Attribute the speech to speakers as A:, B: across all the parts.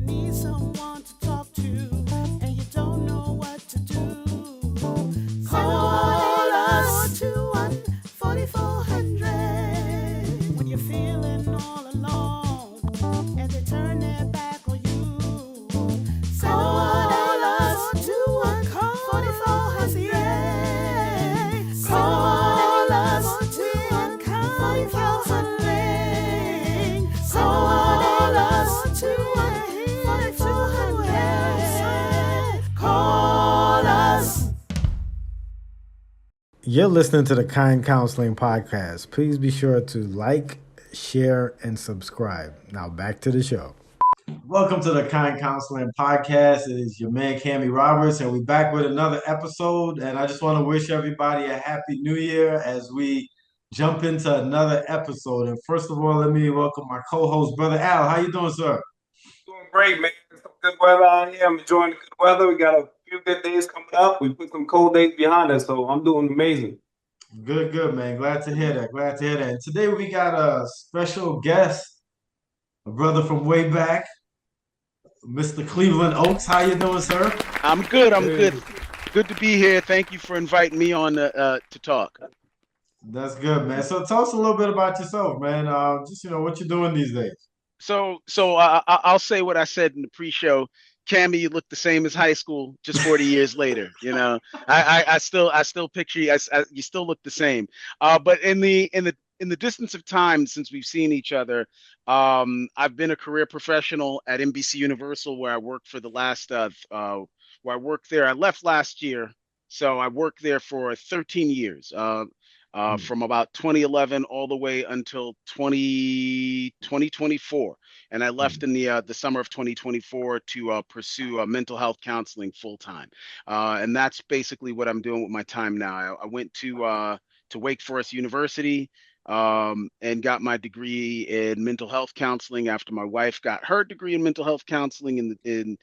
A: need someone to talk to and you don't know what to do, call us 214-4400 when you're feeling all alone and they turn their back on you. Call us 214-4400. Call us 214-4400. Call us 214-4400. Call us.
B: You're listening to the Kind Counseling Podcast. Please be sure to like, share, and subscribe. Now back to the show. Welcome to the Kind Counseling Podcast. It is your man, Dania Roberts, and we're back with another episode. And I just want to wish everybody a happy new year as we jump into another episode. And first of all, let me welcome my co-host, Brother Al. How you doing, sir?
C: Doing great, man. Some good weather out here. I'm enjoying the good weather. We got a few good days coming up. We put some cold days behind us, so I'm doing amazing.
B: Good, man. Glad to hear that. And today we got a special guest, a brother from way back, Mr. Cleveland Oaks. How you doing, sir?
D: I'm good. Good to be here. Thank you for inviting me on to talk.
B: That's good, man. So tell us a little bit about yourself, man. Just what you're doing these days.
D: So I'll say what I said in the pre-show. Cammy, you look the same as high school, just 40 years later. I still picture you. You still look the same. But in the distance of time since we've seen each other, I've been a career professional at NBC Universal, where I worked for the last where I worked there. I left last year, so I worked there for 13 years. From about 2011 all the way until 2024. And I left in the summer of 2024 to pursue mental health counseling full time. And that's basically what I'm doing with my time now. I went to Wake Forest University and got my degree in mental health counseling after my wife got her degree in mental health counseling in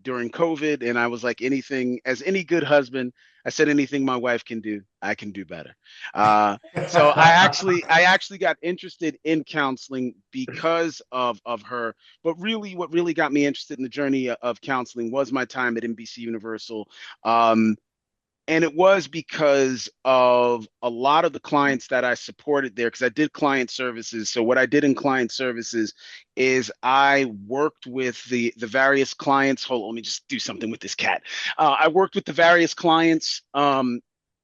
D: during COVID. And I was like, as any good husband, I said, anything my wife can do, I can do better. So I actually got interested in counseling because of her. But really, what really got me interested in the journey of counseling was my time at NBC Universal. And it was because of a lot of the clients that I supported there, because I did client services. So what I did in client services is I worked with the various clients. Hold on, let me just do something with this cat. I worked with the various clients in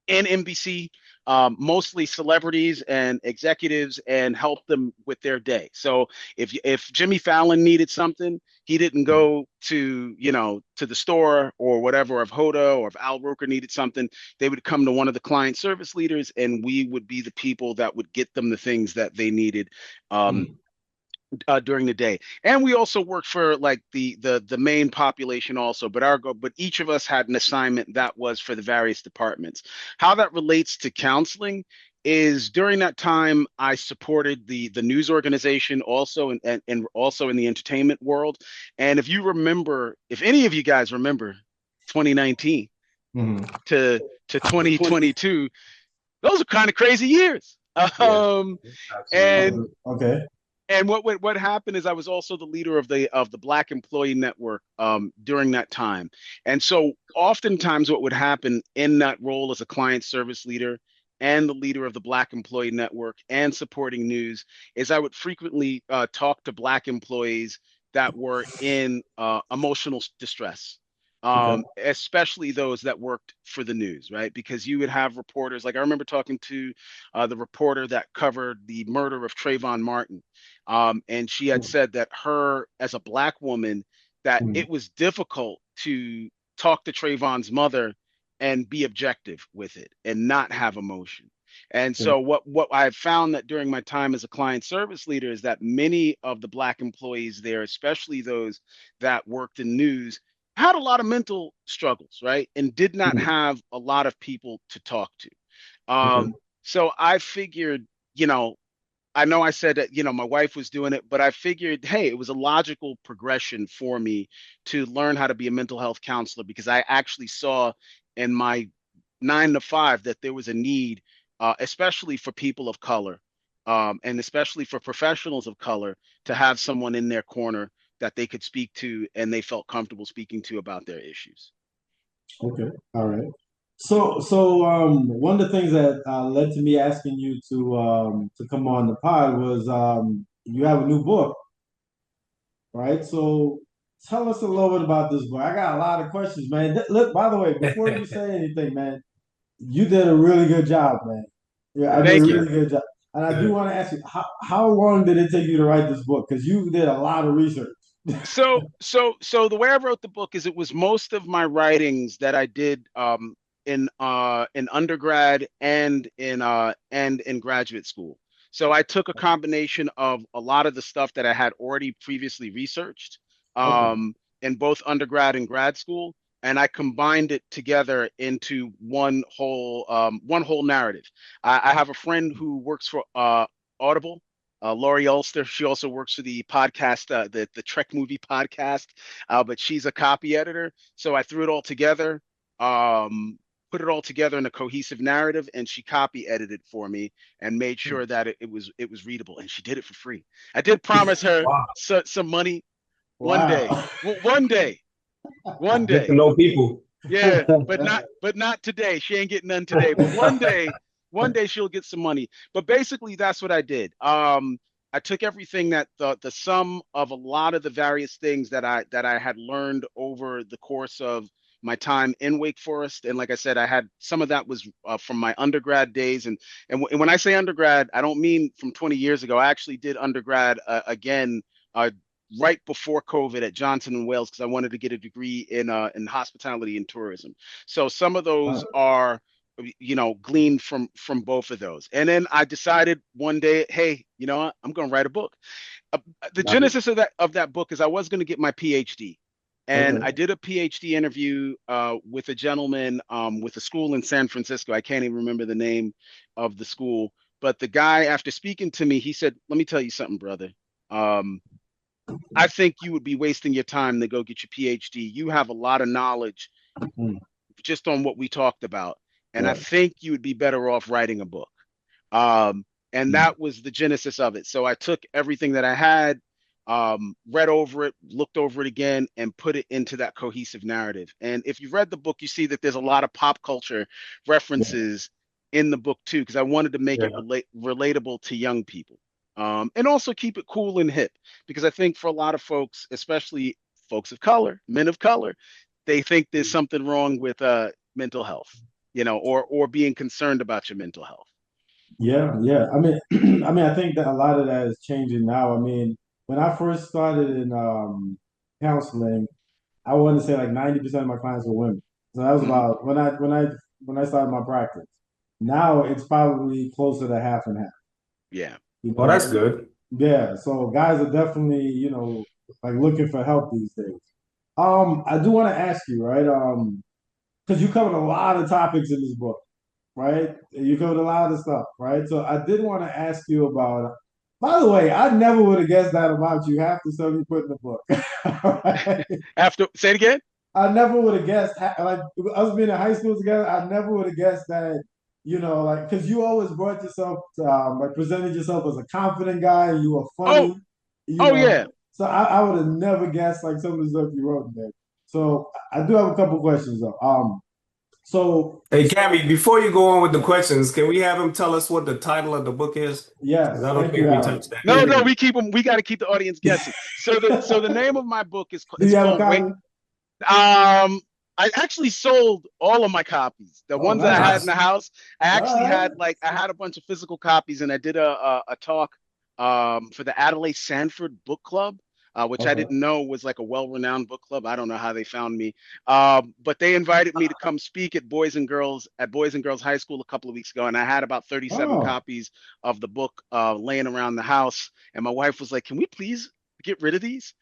D: NBC, mostly celebrities and executives, and helped them with their day. So if Jimmy Fallon needed something, he didn't go to the store or whatever. Or if Hoda or if Al Roker needed something, they would come to one of the client service leaders, and we would be the people that would get them the things that they needed during the day. And we also worked for like the main population also, but each of us had an assignment that was for the various departments. How that relates to counseling is during that time I supported the news organization also, and also in the entertainment world. And if any of you guys remember 2019 to 2022, those are kind of crazy years. And
B: okay.
D: And what happened is I was also the leader of the Black Employee Network during that time. And so oftentimes what would happen in that role as a client service leader and the leader of the Black Employee Network and supporting news is I would frequently talk to Black employees that were in emotional distress. Especially those that worked for the news, right? Because you would have reporters, like I remember talking to the reporter that covered the murder of Trayvon Martin. And she had said that her, as a Black woman, that it was difficult to talk to Trayvon's mother and be objective with it and not have emotion. And so what I've found that during my time as a client service leader is that many of the Black employees there, especially those that worked in news, had a lot of mental struggles, right? And did not have a lot of people to talk to. So I figured, I know I said that, my wife was doing it, but I figured, hey, it was a logical progression for me to learn how to be a mental health counselor, because I actually saw in my 9 to 5 that there was a need, especially for people of color, and especially for professionals of color, to have someone in their corner that they could speak to and they felt comfortable speaking to about their issues.
B: Okay. All right. One of the things that led to me asking you to come on the pod was you have a new book, right? So tell us a little bit about this book. I got a lot of questions, man. Look, by the way, before you say anything, man, you did a really good job, man. Yeah, I did a
D: Thank you.
B: really good job. And I do want to ask you, how long did it take you to write this book? Because you did a lot of research.
D: So the way I wrote the book is it was most of my writings that I did in undergrad and in graduate school. So I took a combination of a lot of the stuff that I had already previously researched
B: Okay.
D: in both undergrad and grad school, and I combined it together into one whole narrative. I have a friend who works for Audible, Laurie Ulster. She also works for the podcast, the Trek movie podcast, but she's a copy editor. So I threw it all together, put it all together in a cohesive narrative, and she copy edited for me and made sure that it was readable. And she did it for free. I did promise her
C: Wow.
D: some money one day.
B: Wow.
D: One day, one
C: Get to
D: day.
C: know people.
D: Yeah, but not today. She ain't getting none today. But one day she'll get some money. But basically that's what I did. I took everything that the sum of a lot of the various things that I had learned over the course of my time in Wake Forest, and like I said, I had some of that was from my undergrad days, and when I say undergrad, I don't mean from 20 years ago. I actually did undergrad again uh, right before COVID at Johnson and Wales because I wanted to get a degree in hospitality and tourism. So some of those are gleaned from both of those. And then I decided one day, hey, you know what? I'm going to write a book. Uh, the
B: Nice.
D: genesis of that book is I was going to get my PhD. And
B: Okay.
D: I did a PhD interview with a gentleman with a school in San Francisco. I can't even remember the name of the school. But the guy, after speaking to me, he said, let me tell you something, brother. Um, I think you would be wasting your time to go get your PhD. You have a lot of knowledge
B: Mm,
D: just on what we talked about. And I
B: right.
D: think you would be better off writing a book. And
B: Mm,
D: that was the genesis of it. So I took everything that I had, read over it, looked over it again, and put it into that cohesive narrative. And if you've read the book, you see that there's a lot of pop culture
B: yeah.
D: references in the book too, because I wanted to make it
C: Yeah.
D: relatable to young people. And also keep it cool and hip, because I think for a lot of folks, especially folks of color, men of color, they think there's something wrong with mental health, or being concerned about your mental health.
B: Yeah, yeah. I mean, I think that a lot of that is changing now. I mean, when I first started in counseling, I want to say like 90% of my clients were women. So that was
D: Hmm.
B: about when I started my practice. Now it's probably closer to half and half.
D: Yeah.
B: You
C: Oh, that's
B: know,
C: good.
B: yeah. So guys are definitely, like looking for help these days. I do want to ask you, right? Because you covered a lot of topics in this book, right? You covered a lot of stuff, right? So I did want to ask you about. By the way, I never would have guessed that about you. Half the stuff you put in the book. Right?
D: After, say it again.
B: I never would have guessed, like us being in high school together. I never would have guessed that, like because you always brought yourself, like presented yourself as a confident guy. You were
D: Oh,
B: funny, you
D: oh
B: know.
D: yeah.
B: So I would have never guessed like some of the stuff you wrote in there. So I do have a couple questions though. So
C: Hey, Cammy, before you go on with the questions, can we have him tell us what the title of the book is? Because
B: yes,
C: I don't
B: thank you,
C: think we
B: Alan.
C: touched that.
D: No,
B: Appreciate
D: no,
B: it.
D: we keep them. We got to keep the audience guessing. So the name of my book is
B: Do
D: it's
B: you have a
D: called Wake.
B: copy?
D: I actually sold all of my copies. The
B: Oh,
D: ones that I
B: nice.
D: had in
C: Nice.
D: the house, I
B: All
D: actually
B: right.
D: had I had a bunch of physical copies, and I did a talk for the Adelaide Sanford Book Club, which I
B: Okay.
D: didn't know was like a well-renowned book club. I don't know how they found me, but they invited me to come speak at Boys and Girls High School a couple of weeks ago, and I had about 37
B: Oh,
D: copies of the book laying around the house, and my wife was like, "Can we please get rid of these?"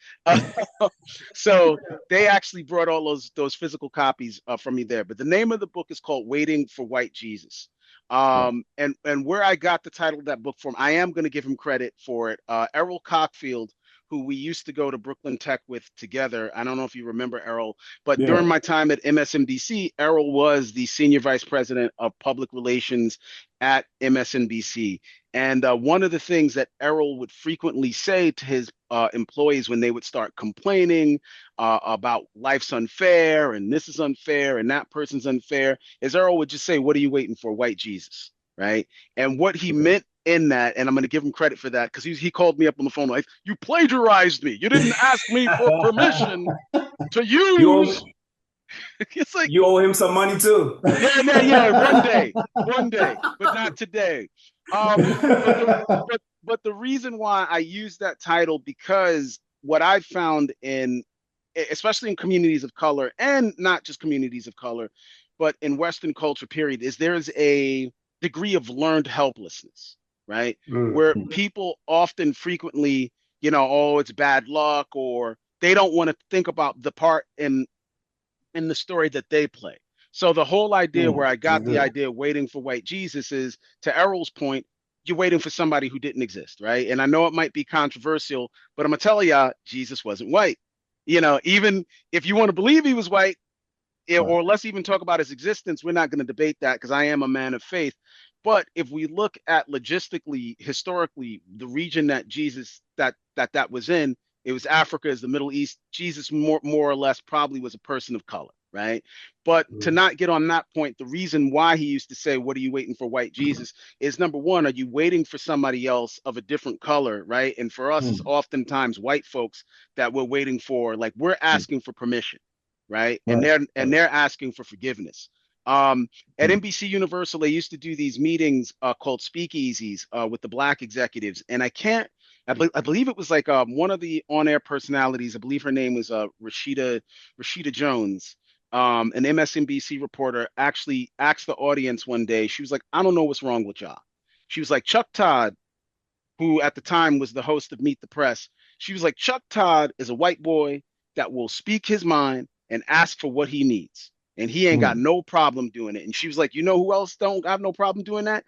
D: So they actually brought all those physical copies from me there. But the name of the book is called Waiting for White Jesus.
B: right.
D: And where I got the title of that book from, I am going to give him credit for it. Errol Cockfield, who we used to go to Brooklyn Tech with together. I don't know if you remember Errol, but
B: Yeah.
D: during my time at MSNBC, Errol was the senior vice president of public relations at MSNBC. And one of the things that Errol would frequently say to his employees when they would start complaining about life's unfair and this is unfair and that person's unfair is Errol would just say, "What are you waiting for? White Jesus." Right. And what he meant in that, and I'm going to give him credit for that because he called me up on the phone like, "You plagiarized me. You didn't ask me for permission to
C: You owe
D: use." It's like,
C: you owe him some money too.
D: yeah, yeah, yeah. One day, but not today. But the but the reason why I use that title because what I've found in, especially in communities of color, and not just communities of color, but in Western culture, period, is there's a degree of learned helplessness, right?
C: Mm.
D: Where people often frequently, oh, it's bad luck, or they don't want to think about the part in the story that they play. So the whole idea where I got the idea of waiting for white Jesus is, to Errol's point, you're waiting for somebody who didn't exist, right? And I know it might be controversial, but I'm gonna tell you, Jesus wasn't white. Even if you want to believe he was white, or let's even talk about his existence, we're not going to debate that because I am a man of faith. But if we look at logistically, historically, the region that Jesus that was in, it was Africa, is the Middle East. Jesus more or less probably was a person of color, right? But to not get on that point, the reason why he used to say, "What are you waiting for, white Jesus?" is number one, are you waiting for somebody else of a different color, right? And for us, it's oftentimes white folks that we're waiting for, like we're asking for permission, right? And they're asking for forgiveness. At NBC Universal, they used to do these meetings called speakeasies with the black executives, and I believe it was like one of the on-air personalities. I believe her name was Rashida Jones, an MSNBC reporter. Actually asked the audience one day. She was like, "I don't know what's wrong with y'all." She was like, Chuck Todd, who at the time was the host of Meet the Press. She was like, "Chuck Todd is a white boy that will speak his mind and ask for what he needs. And he ain't got no problem doing it." And she was like, "You know who else don't have no problem doing that?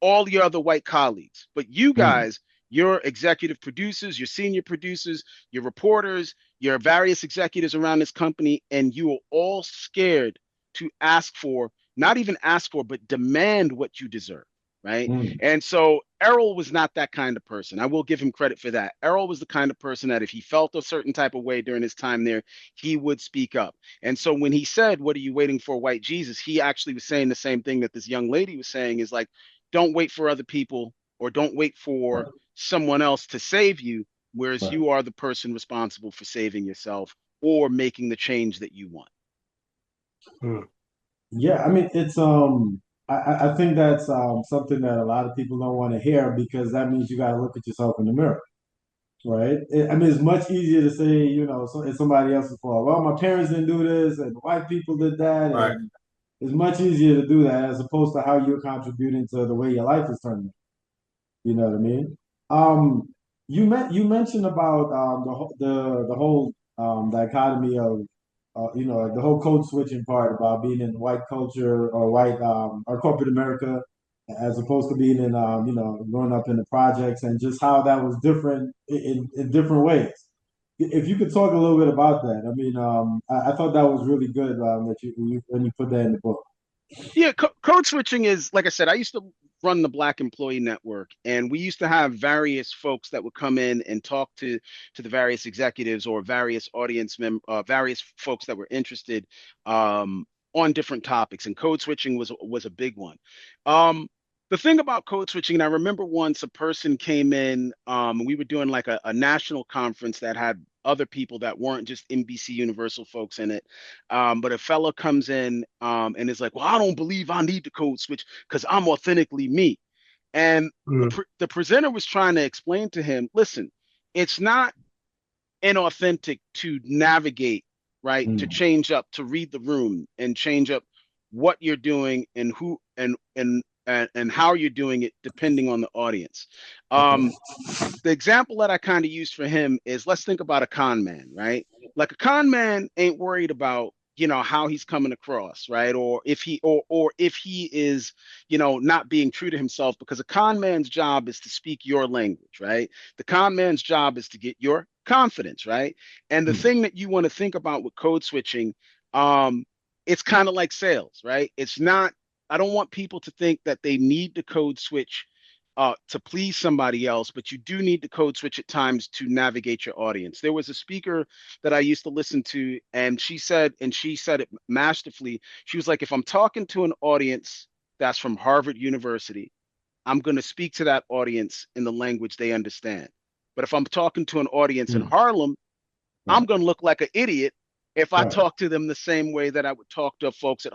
D: All your other white colleagues. But you guys, your executive producers, your senior producers, your reporters, your various executives around this company, and you are all scared to ask for, not even ask for, but demand what you deserve." Right. And so Errol was not that kind of person. I will give him credit for that. Errol was the kind of person that if he felt a certain type of way during his time there, he would speak up. And so when he said, "What are you waiting for, white Jesus?" he actually was saying the same thing that this young lady was saying, is like, don't wait for other people, or don't wait for someone else to save you, whereas you are the person responsible for saving yourself or making the change that you want.
B: Yeah, I mean it's I think that's something that a lot of people don't want to hear because that means you got to look at yourself in the mirror, right? I mean it's much easier to say, it's somebody else's fault. Well, my parents didn't do this, and white people did that,
C: Right.
B: and it's much easier to do that as opposed to how you're contributing to the way your life is turning out. You know what I mean? Um, you mentioned about the whole dichotomy of the whole code switching part about being in white culture or white or corporate America as opposed to being in growing up in the projects and just how that was different in different ways. If you could talk a little bit about that, I mean, I thought that was really good that you when you put that in the book.
D: Yeah, code switching is, like I said, I used to run the Black Employee Network, and we used to have various folks that would come in and talk to the various executives or various folks that were interested on different topics, and code switching was a big one. Um, the thing about code switching, and I remember once a person came in, we were doing like a national conference that had other people that weren't just NBC Universal folks in it. But a fellow comes in and is like, "Well, I don't believe I need the code switch because I'm authentically me." And the presenter was trying to explain to him, listen, it's not inauthentic to navigate, right? To change up, to read the room and change up what you're doing and who and how you're doing it depending on the audience. Um, the example that I kind of used for him is, let's think about a con man, right? Like a con man ain't worried about, how he's coming across, right? Or if he is, not being true to himself, because a con man's job is to speak your language, right? The con man's job is to get your confidence, right? And the thing that you want to think about with code switching, um, it's kind of like sales, right? It's not, I don't want people to think that they need to code switch to please somebody else, but you do need to code switch at times to navigate your audience. There was a speaker that I used to listen to, and she said it masterfully. She was like, if I'm talking to an audience that's from Harvard University, I'm going to speak to that audience in the language they understand. But if I'm talking to an audience in Harlem, I'm going to look like an idiot if I talk to them the same way that I would talk to folks at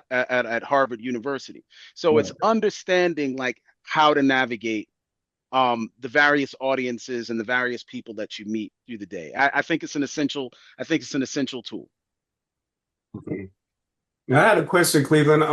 D: at Harvard University. So it's understanding like how to navigate the various audiences and the various people that you meet through the day. I think it's an essential. I think it's an essential tool.
C: Okay. Now, I had a question, Cleveland.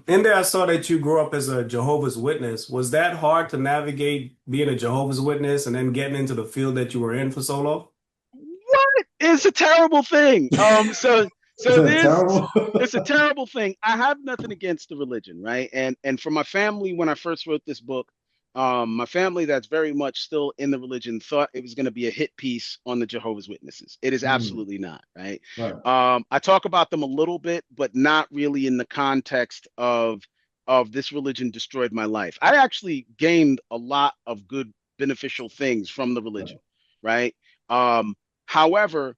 C: In there, I saw that you grew up as a Jehovah's Witness. Was that hard to navigate being a Jehovah's Witness and then getting into the field that you were in for so long?
D: What? It's a terrible thing.
B: Is that
D: There's
B: terrible?
D: it's a terrible thing. I have nothing against the religion, right? And for my family, when I first wrote this book, my family that's very much still in the religion thought it was going to be a hit piece on the Jehovah's Witnesses. It is absolutely not, right?
B: Right.
D: I talk about them a little bit, but not really in the context of this religion destroyed my life. I actually gained a lot of good beneficial things from the religion, right? However,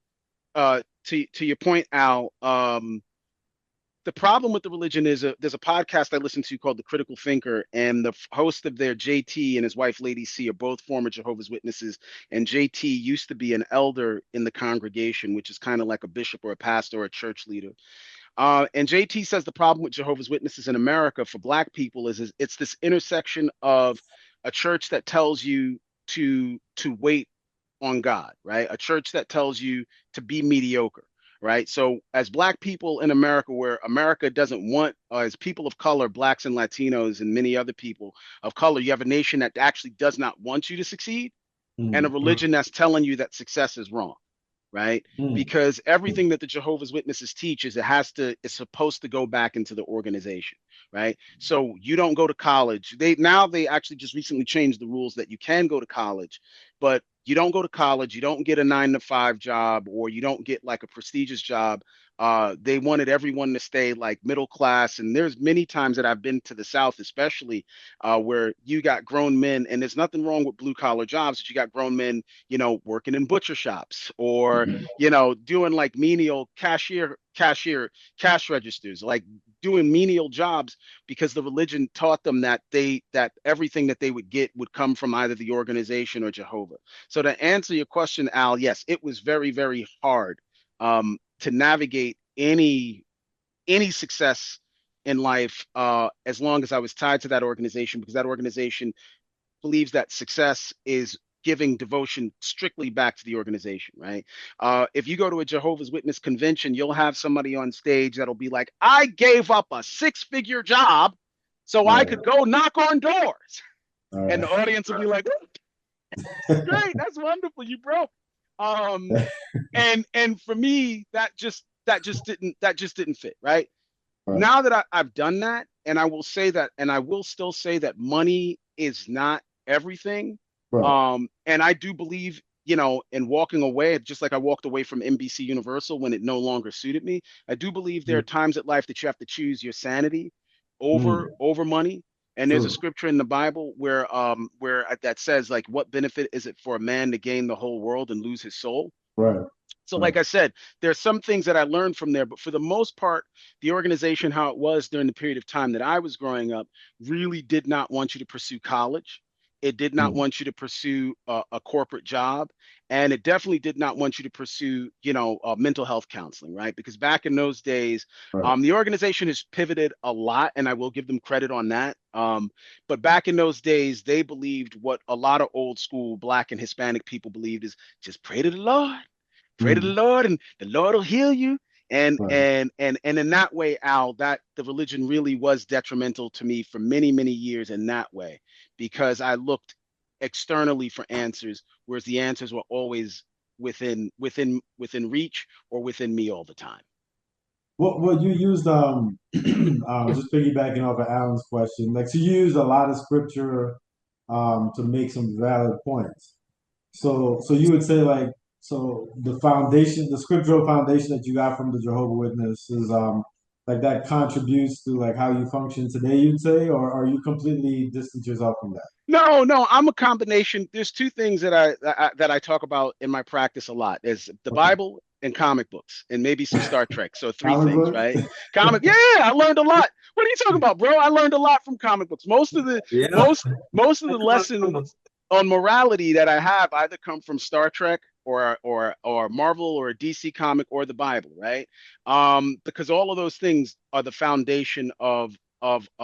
D: to your point, Al, the problem with the religion is there's a podcast I listen to called The Critical Thinker, and the host of there, JT, and his wife, Lady C, are both former Jehovah's Witnesses. And JT used to be an elder in the congregation, which is kind of like a bishop or a pastor or a church leader. And JT says the problem with Jehovah's Witnesses in America for Black people is it's this intersection of a church that tells you to wait on God, right? A church that tells you to be mediocre, right? So as Black people in America, where America doesn't want, as people of color, Blacks and Latinos and many other people of color, you have a nation that actually does not want you to succeed, and a religion that's telling you that success is wrong, right? Because everything that the Jehovah's Witnesses teach is it's supposed to go back into the organization, right? So you don't go to college. They actually just recently changed the rules that you can go to college, but you don't go to college, you don't get a 9-to-5 job, or you don't get like a prestigious job. They wanted everyone to stay like middle class. And there's many times that I've been to the South, especially where you got grown men, and there's nothing wrong with blue collar jobs, but you got grown men, working in butcher shops or, doing like menial cash registers, like doing menial jobs, because the religion taught them that that everything that they would get would come from either the organization or Jehovah. So to answer your question, Al, yes, it was very, very hard to navigate any success in life as long as I was tied to that organization, because that organization believes that success is giving devotion strictly back to the organization, right? If you go to a Jehovah's Witness convention, you'll have somebody on stage that'll be like, I gave up a 6-figure job so I could go knock on doors. And the audience will be like, great, that's wonderful, you broke. And for me, that just didn't fit, right? Now that I've done that, and I will say that, and I will still say that money is not everything. And I do believe, in walking away, just like I walked away from NBC Universal when it no longer suited me. I do believe there are times in life that you have to choose your sanity over money. And there's a scripture in the Bible where that says, like, what benefit is it for a man to gain the whole world and lose his soul? So like I said, there's some things that I learned from there, but for the most part, the organization, how it was during the period of time that I was growing up, really did not want you to pursue college. It did not want you to pursue a corporate job. And it definitely did not want you to pursue, mental health counseling, right? Because back in those days, the organization has pivoted a lot, and I will give them credit on that. But back in those days, they believed what a lot of old school Black and Hispanic people believed is just pray to the Lord. Pray to the Lord, and the Lord will heal you. And in that way, Al, that the religion really was detrimental to me for many, many years in that way, because I looked externally for answers, whereas the answers were always within reach or within me all the time.
B: Well, you used just piggybacking off of Alan's question, like, so you used a lot of scripture to make some valid points. So you would say, like, so the foundation, the scriptural foundation that you got from the Jehovah Witnesses, like that contributes to like how you function today, you'd say, or are you completely distant yourself from that?
D: No, no, I'm a combination. There's two things that I talk about in my practice a lot. Is the
B: Okay.
D: Bible and comic books and maybe some Star Trek. So three
B: Comic
D: things,
B: books?
D: right? Yeah, I learned a lot. What are you talking about, bro? I learned a lot from comic books.
C: Yeah.
D: Most of the lessons on morality that I have either come from Star Trek or Marvel or a DC comic or the Bible, right? Because all of those things are the foundation of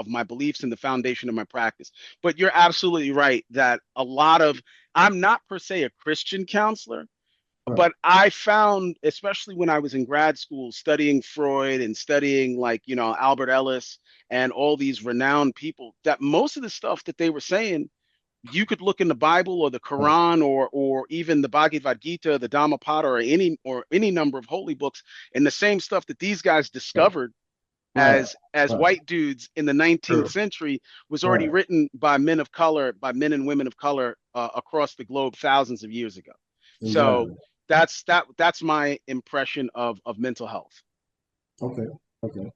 D: my beliefs and the foundation of my practice. But you're absolutely right that I'm not per se a Christian counselor,
B: Right.
D: but I found, especially when I was in grad school studying Freud and studying like, Albert Ellis and all these renowned people, that most of the stuff that they were saying, you could look in the Bible or the
B: Right.
D: Quran or even the Bhagavad Gita, the Dhammapada, or any number of holy books, and the same stuff that these guys
B: Right.
D: discovered
B: Right.
D: as
B: Right.
D: white dudes in the 19th
C: True.
D: century was already
B: Right.
D: written by men of color, by men and women of color across the globe thousands of years ago. So
B: Exactly.
D: that's my impression of mental health.
B: Okay. Okay.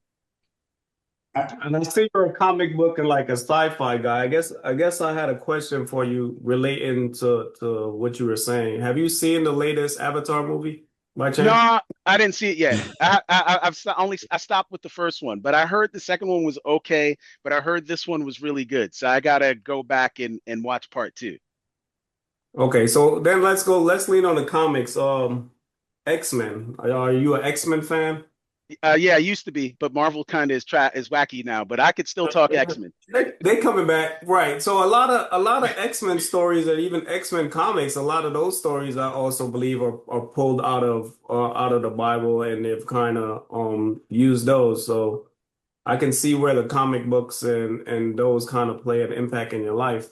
C: And I see you're a comic book and like a sci-fi guy. I guess I had a question for you relating to what you were saying. Have you seen the latest Avatar movie by chance?
D: No, I didn't see it yet. I stopped with the first one, but I heard the second one was okay, but I heard this one was really good. So I gotta go back and watch part two.
C: Okay, so then let's lean on the comics. X-Men. Are you an X-Men fan?
D: Yeah, I used to be, but Marvel kind of is wacky now. But I could still talk X-Men.
C: They coming back, right? So a lot of X-Men stories and even X-Men comics, a lot of those stories I also believe are pulled out of the Bible, and they've kind of used those. So I can see where the comic books and those kind of play an impact in your life.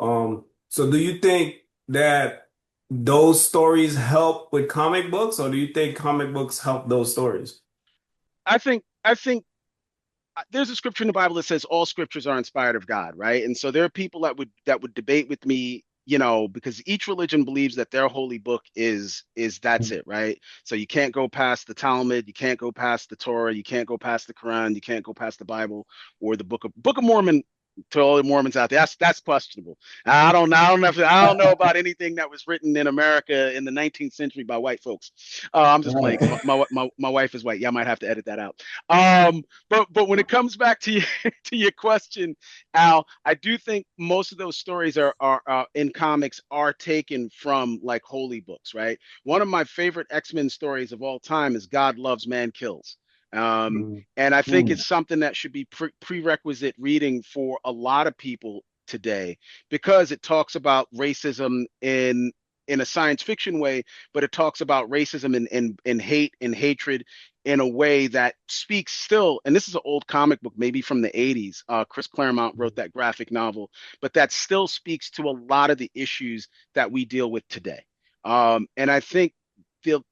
C: So do you think that those stories help with comic books, or do you think comic books help those stories?
D: I think there's a scripture in the Bible that says all scriptures are inspired of God, right? And so there are people that would debate with me, because each religion believes that their holy book is that's it, right? So you can't go past the Talmud, you can't go past the Torah, you can't go past the Quran, you can't go past the Bible or the Book of Mormon. To all the Mormons out there, that's questionable. I don't know about anything that was written in America in the 19th century by white folks. I'm just playing because
B: Right.
D: my wife is white. Yeah, I might have to edit that out. But when it comes back to to your question, Al, I do think most of those stories are in comics are taken from like holy books, right? One of my favorite X-Men stories of all time is God Loves, Man Kills. Um,
C: Mm.
D: and I think
B: Mm.
D: it's something that should be prerequisite reading for a lot of people today because it talks about racism in a science fiction way, but it talks about racism and hate and hatred in a way that speaks still. And this is an old comic book, maybe from the 80s. Chris Claremont wrote that graphic novel, but that still speaks to a lot of the issues that we deal with today. And I think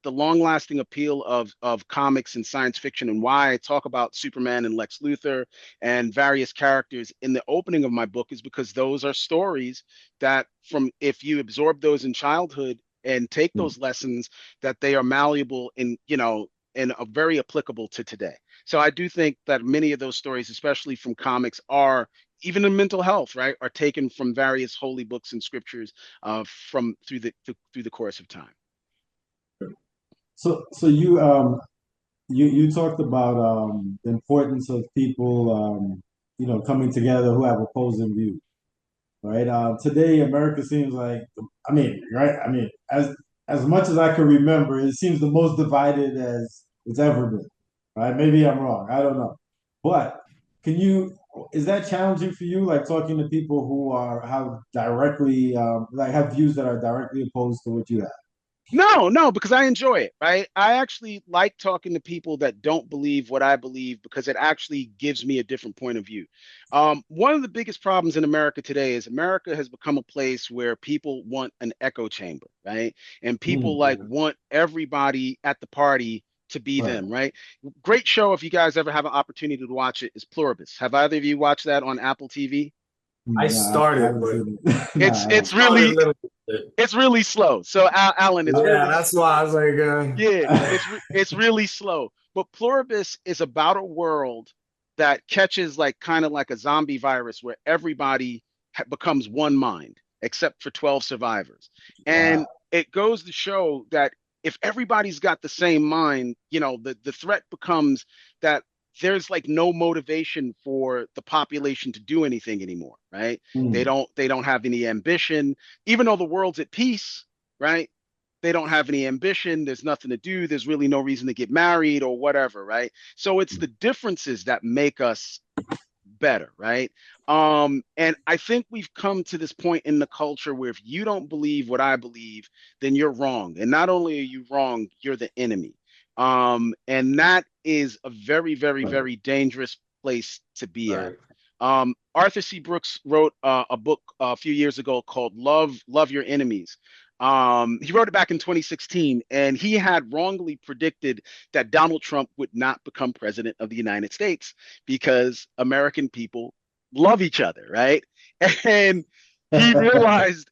D: the long lasting appeal of comics and science fiction and why I talk about Superman and Lex Luthor and various characters in the opening of my book is because those are stories that from if you absorb those in childhood and take
B: Mm.
D: those lessons that they are malleable and are very applicable to today. So I do think that many of those stories, especially from comics, are even in mental health, right, are taken from various holy books and scriptures from through the course of time.
B: So you talked about the importance of people coming together who have opposing views, right? Today, America seems like, I mean, right? I mean, as much as I can remember, it seems the most divided as it's ever been, right? Maybe I'm wrong. I don't know, but can you? Is that challenging for you? Like talking to people who have directly like have views that are directly opposed to what you have.
D: No, no, because I enjoy it, right? I actually like talking to people that don't believe what I believe because it actually gives me a different point of view. One of the biggest problems in America today is America has become a place where people want an echo chamber, right? And people
B: Mm,
D: like want everybody at the party to be
B: right.
D: them, right? Great show if you guys ever have an opportunity to watch it is Pluribus. Have either of you watched that on Apple TV?
C: I
B: I
C: started,
B: haven't
C: but
B: seen it.
D: It's
B: Nah,
D: it's
C: started a
D: really
C: little bit.
D: it's really slow. So Alan, it's
C: Yeah,
D: really
C: that's why I was like,
D: yeah, it's really slow. But Pluribus is about a world that catches like kind of like a zombie virus where everybody becomes one mind except for 12 survivors.
B: Wow.
D: And it goes to show that if everybody's got the same mind, the threat becomes that there's like no motivation for the population to do anything anymore, right? They
B: Mm.
D: don't have any ambition, even though the world's at peace, right? They don't have any ambition. There's nothing to do. There's really no reason to get married or whatever, right? So it's the differences that make us better, right? And I think we've come to this point in the culture where if you don't believe what I believe, then you're wrong. And not only are you wrong, you're the enemy. And that is a very, very,
B: Right.
D: very dangerous place to be at.
C: Right.
D: Arthur C. Brooks wrote a book a few years ago called Love Your Enemies. He wrote it back in 2016, and he had wrongly predicted that Donald Trump would not become president of the United States because American people love each other, right? And he realized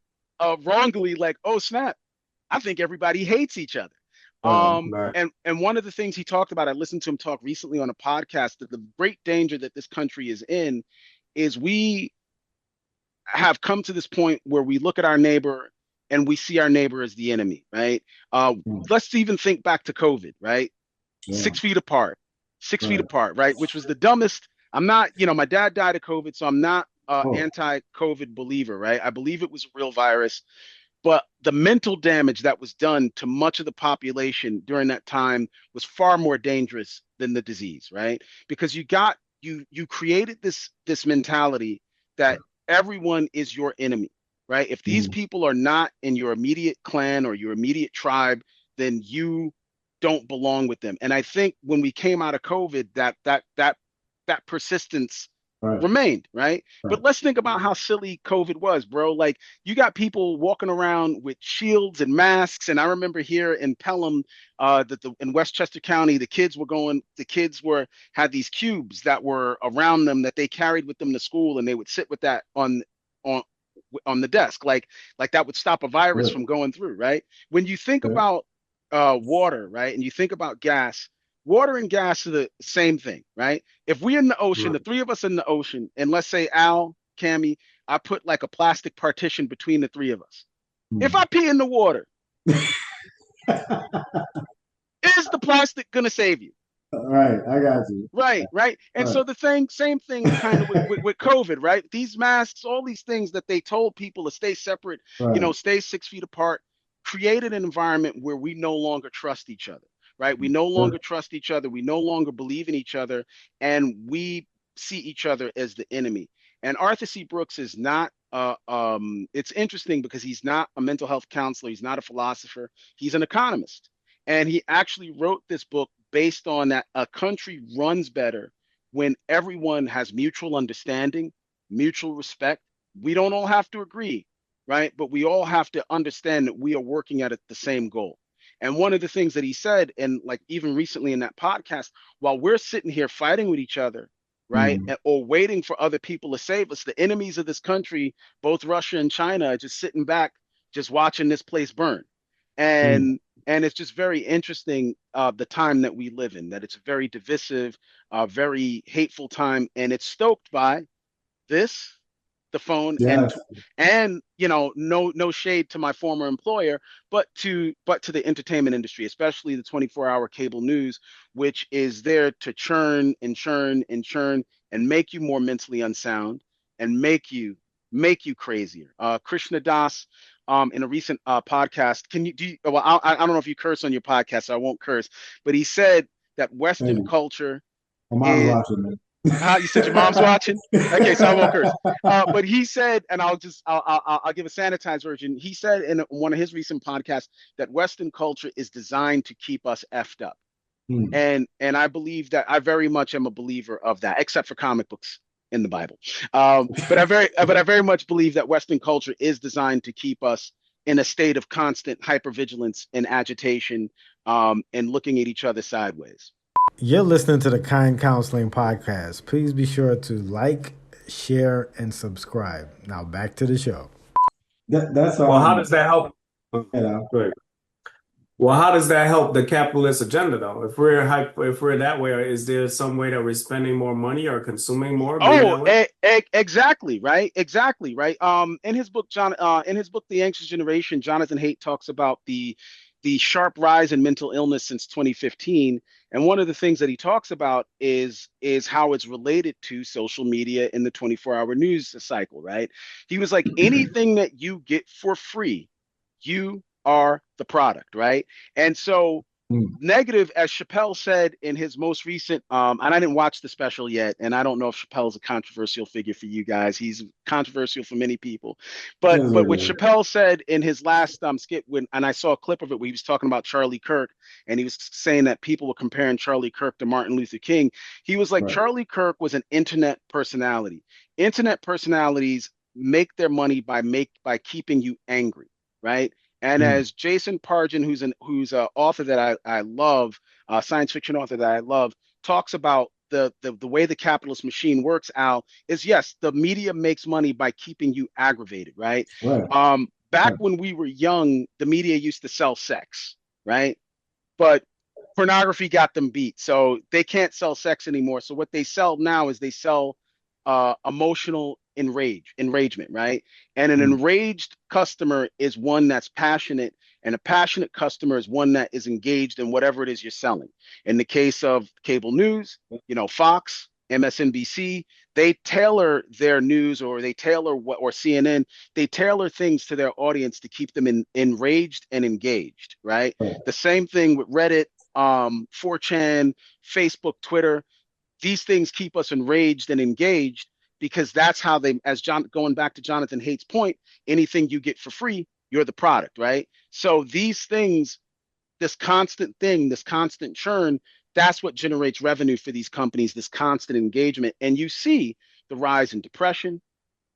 D: wrongly, like, oh snap, I think everybody hates each other.
B: Right.
C: Right.
D: And one of the things he talked about, I listened to him talk recently on a podcast, that the great danger that this country is in is we have come to this point where we look at our neighbor and we see our neighbor as the enemy, right?
B: Mm.
D: Let's even think back to COVID, right?
B: Yeah.
D: 6 feet apart, 6 feet
B: Right.
D: apart, right? Which was the dumbest. I'm not, my dad died of COVID, so I'm not
B: Oh.
D: anti-COVID believer, right? I believe it was a real virus, but the mental damage that was done to much of the population during that time was far more dangerous than the disease, right? Because you created this mentality that everyone is your enemy, right? If these
B: Mm.
D: people are not in your immediate clan or your immediate tribe, then you don't belong with them. And I think when we came out of COVID, that persistence
B: Right.
D: remained, right?
B: Right.
D: But let's think about how silly COVID was, bro. Like you got people walking around with shields and masks. And I remember here in Pelham, in Westchester County, the kids had these cubes that were around them that they carried with them to school, and they would sit with that on on the desk, like that would stop a virus
B: Really?
D: from going through, right? When you think
B: Okay.
D: about water, right, and you think about gas, water and gas are the same thing, right? If we're in the ocean,
C: Right.
D: the three of us in the ocean, and let's say Al, Cammy, I put like a plastic partition between the three of us. If
B: Mm.
D: I pee in the water, is the plastic gonna save you?
B: Right. I got you.
D: Right, right. And
B: Right.
D: so same thing kind of with COVID, right? These masks, all these things that they told people to stay separate,
B: Right.
D: stay 6 feet apart, created an environment where we no longer trust each other, right? We no
B: Yeah.
D: longer trust each other. We no longer believe in each other, and we see each other as the enemy. And Arthur C. Brooks is not, it's interesting because he's not a mental health counselor. He's not a philosopher. He's an economist. And he actually wrote this book based on that a country runs better when everyone has mutual understanding, mutual respect. We don't all have to agree, right? But we all have to understand that we are working at the same goal. And one of the things that he said, and like even recently in that podcast, while we're sitting here fighting with each other, right,
B: Mm.
D: or waiting for other people to save us, the enemies of this country, both Russia and China, are just sitting back, just watching this place burn.
B: Mm.
D: And it's just very interesting, the time that we live in, that it's a very divisive, very hateful time, and it's stoked by this, the phone,
B: Yes.
D: and no shade to my former employer, but to the entertainment industry, especially the 24-hour cable news, which is there to churn and churn and churn and make you more mentally unsound and make you crazier. Krishna Das, in a recent podcast, can you do you, well, I don't know if you curse on your podcast, so I won't curse, but he said that
B: Hey,
D: Western culture
B: my mom's
D: is,
B: watching, man.
D: you said your mom's watching? Okay, so I won't curse. But he said, and I'll give a sanitized version. He said in one of his recent podcasts that Western culture is designed to keep us effed up,
B: Mm.
D: and I believe that. I very much am a believer of that, except for comic books in the Bible. But I very much believe that Western culture is designed to keep us in a state of constant hypervigilance and agitation, and looking at each other sideways.
B: You're listening to the Kind Counseling Podcast. Please be sure to like, share, and subscribe. Now back to the show. That's
C: Well, how does that help?
B: you know.
C: Good. Well, how does that help the capitalist agenda, though? If we're that way, is there some way that we're spending more money or consuming more being
D: Oh,
C: that way?
D: exactly, right? Exactly, right. In his book, The Anxious Generation, Jonathan Haidt talks about the sharp rise in mental illness since 2015. And one of the things that he talks about is how it's related to social media in the 24-hour news cycle, right? He was like, anything that you get for free, you are the product, right? And so
B: Mm.
D: negative, as Chappelle said in his most recent, and I didn't watch the special yet, and I don't know if Chappelle's a controversial figure for you guys. He's controversial for many people, but
B: Yes,
D: what
B: it
D: Chappelle said in his last skit, when and I saw a clip of it where he was talking about Charlie Kirk, and he was saying that people were comparing Charlie Kirk to Martin Luther King. He was like,
B: right.
D: Charlie Kirk was an internet personality. Internet personalities make their money by keeping you angry, right? And
B: Mm.
D: as Jason Pargin, who's an author that I love, a science fiction author that I love, talks about the way the capitalist machine works, Al, is yes, the media makes money by keeping you aggravated, right?
B: Right.
D: Back
B: Right.
D: when we were young, the media used to sell sex, right? But pornography got them beat. So they can't sell sex anymore. So what they sell now is they sell emotional enragement, right? And an
B: Mm.
D: enraged customer is one that's passionate, and a passionate customer is one that is engaged in whatever it is you're selling. In the case of cable news, Fox, MSNBC, they tailor their news, or they tailor what, or CNN, they tailor things to their audience to keep them enraged and engaged, right?
B: Right.
D: The same thing with Reddit, 4chan, Facebook, Twitter. These things keep us enraged and engaged because that's how they, as John, going back to Jonathan Haidt's point, anything you get for free, you're the product, right? So these things, this constant churn, that's what generates revenue for these companies, this constant engagement. And you see the rise in depression,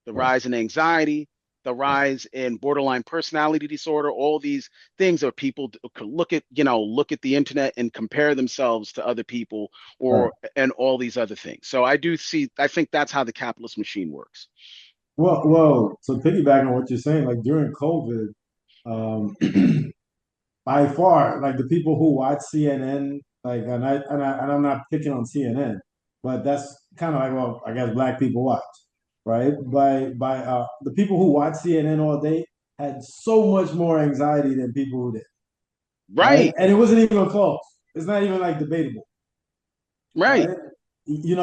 D: the
B: Right.
D: rise in anxiety, the rise in borderline personality disorder, all these things are people could look at the internet and compare themselves to other people,
B: Right.
D: or and all these other things. So I think that's how the capitalist machine works.
B: Well, so piggyback on what you're saying, like during COVID, um, by far, like the people who watch CNN, like, and I'm not picking on CNN, but that's kind of like, well, I guess black people watch, right? By the people who watch CNN all day had so much more anxiety than people who did, right?
D: Right,
B: And it wasn't even close. It's not even like debatable,
D: right.
B: right?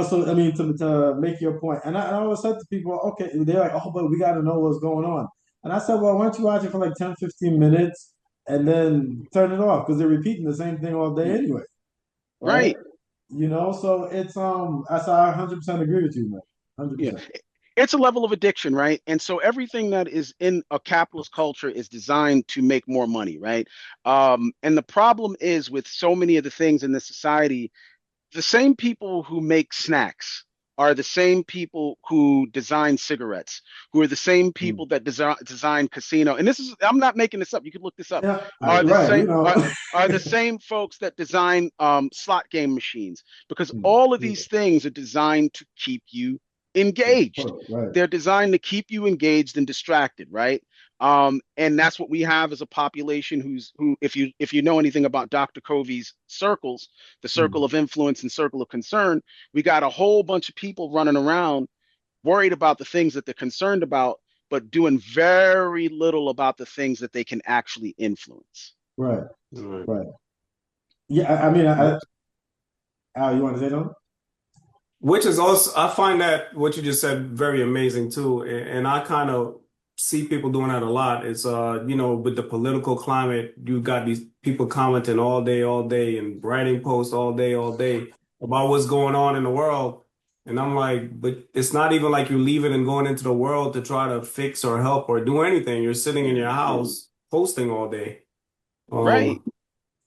B: So I mean, to make your point, and I always said to people, okay, they're like, oh, but we got to know what's going on. And I said, well, why don't you watch it for like 10, 15 minutes and then turn it off because they're repeating the same thing all day anyway, right?
D: Right.
B: So I 100% agree with you, man.
D: Yeah.
B: 100%.
D: It's a level of addiction, right? And so everything that is in a capitalist culture is designed to make more money, right? And the problem is with so many of the things in this society, the same people who make snacks are the same people who design cigarettes, who are the same
B: Mm.
D: people that design casino. And this is, I'm not making this up. You could look this up.
B: Yeah,
D: Are the
B: right.
D: same are the same folks that design slot game machines, because all of
B: Yeah,
D: these things are designed to keep you engaged.
B: right,
D: They're designed to keep you engaged and distracted, right? And that's what we have as a population who, if you know anything about Dr. Covey's circles, the
B: mm,
D: circle of influence and circle of concern, we got a whole bunch of people running around worried about the things that they're concerned about, but doing very little about the things that they can actually influence.
B: right,
C: Right.
B: right. Yeah, I mean,
C: But
B: Al, you want to say something?
C: which is also, I find that what you just said very amazing too. And I kind of see people doing that a lot. It's, with the political climate, you got these people commenting all day, and writing posts all day about what's going on in the world. And I'm like, but it's not even like you're leaving and going into the world to try to fix or help or do anything. You're sitting in your house posting all day.
D: Right.
C: Um,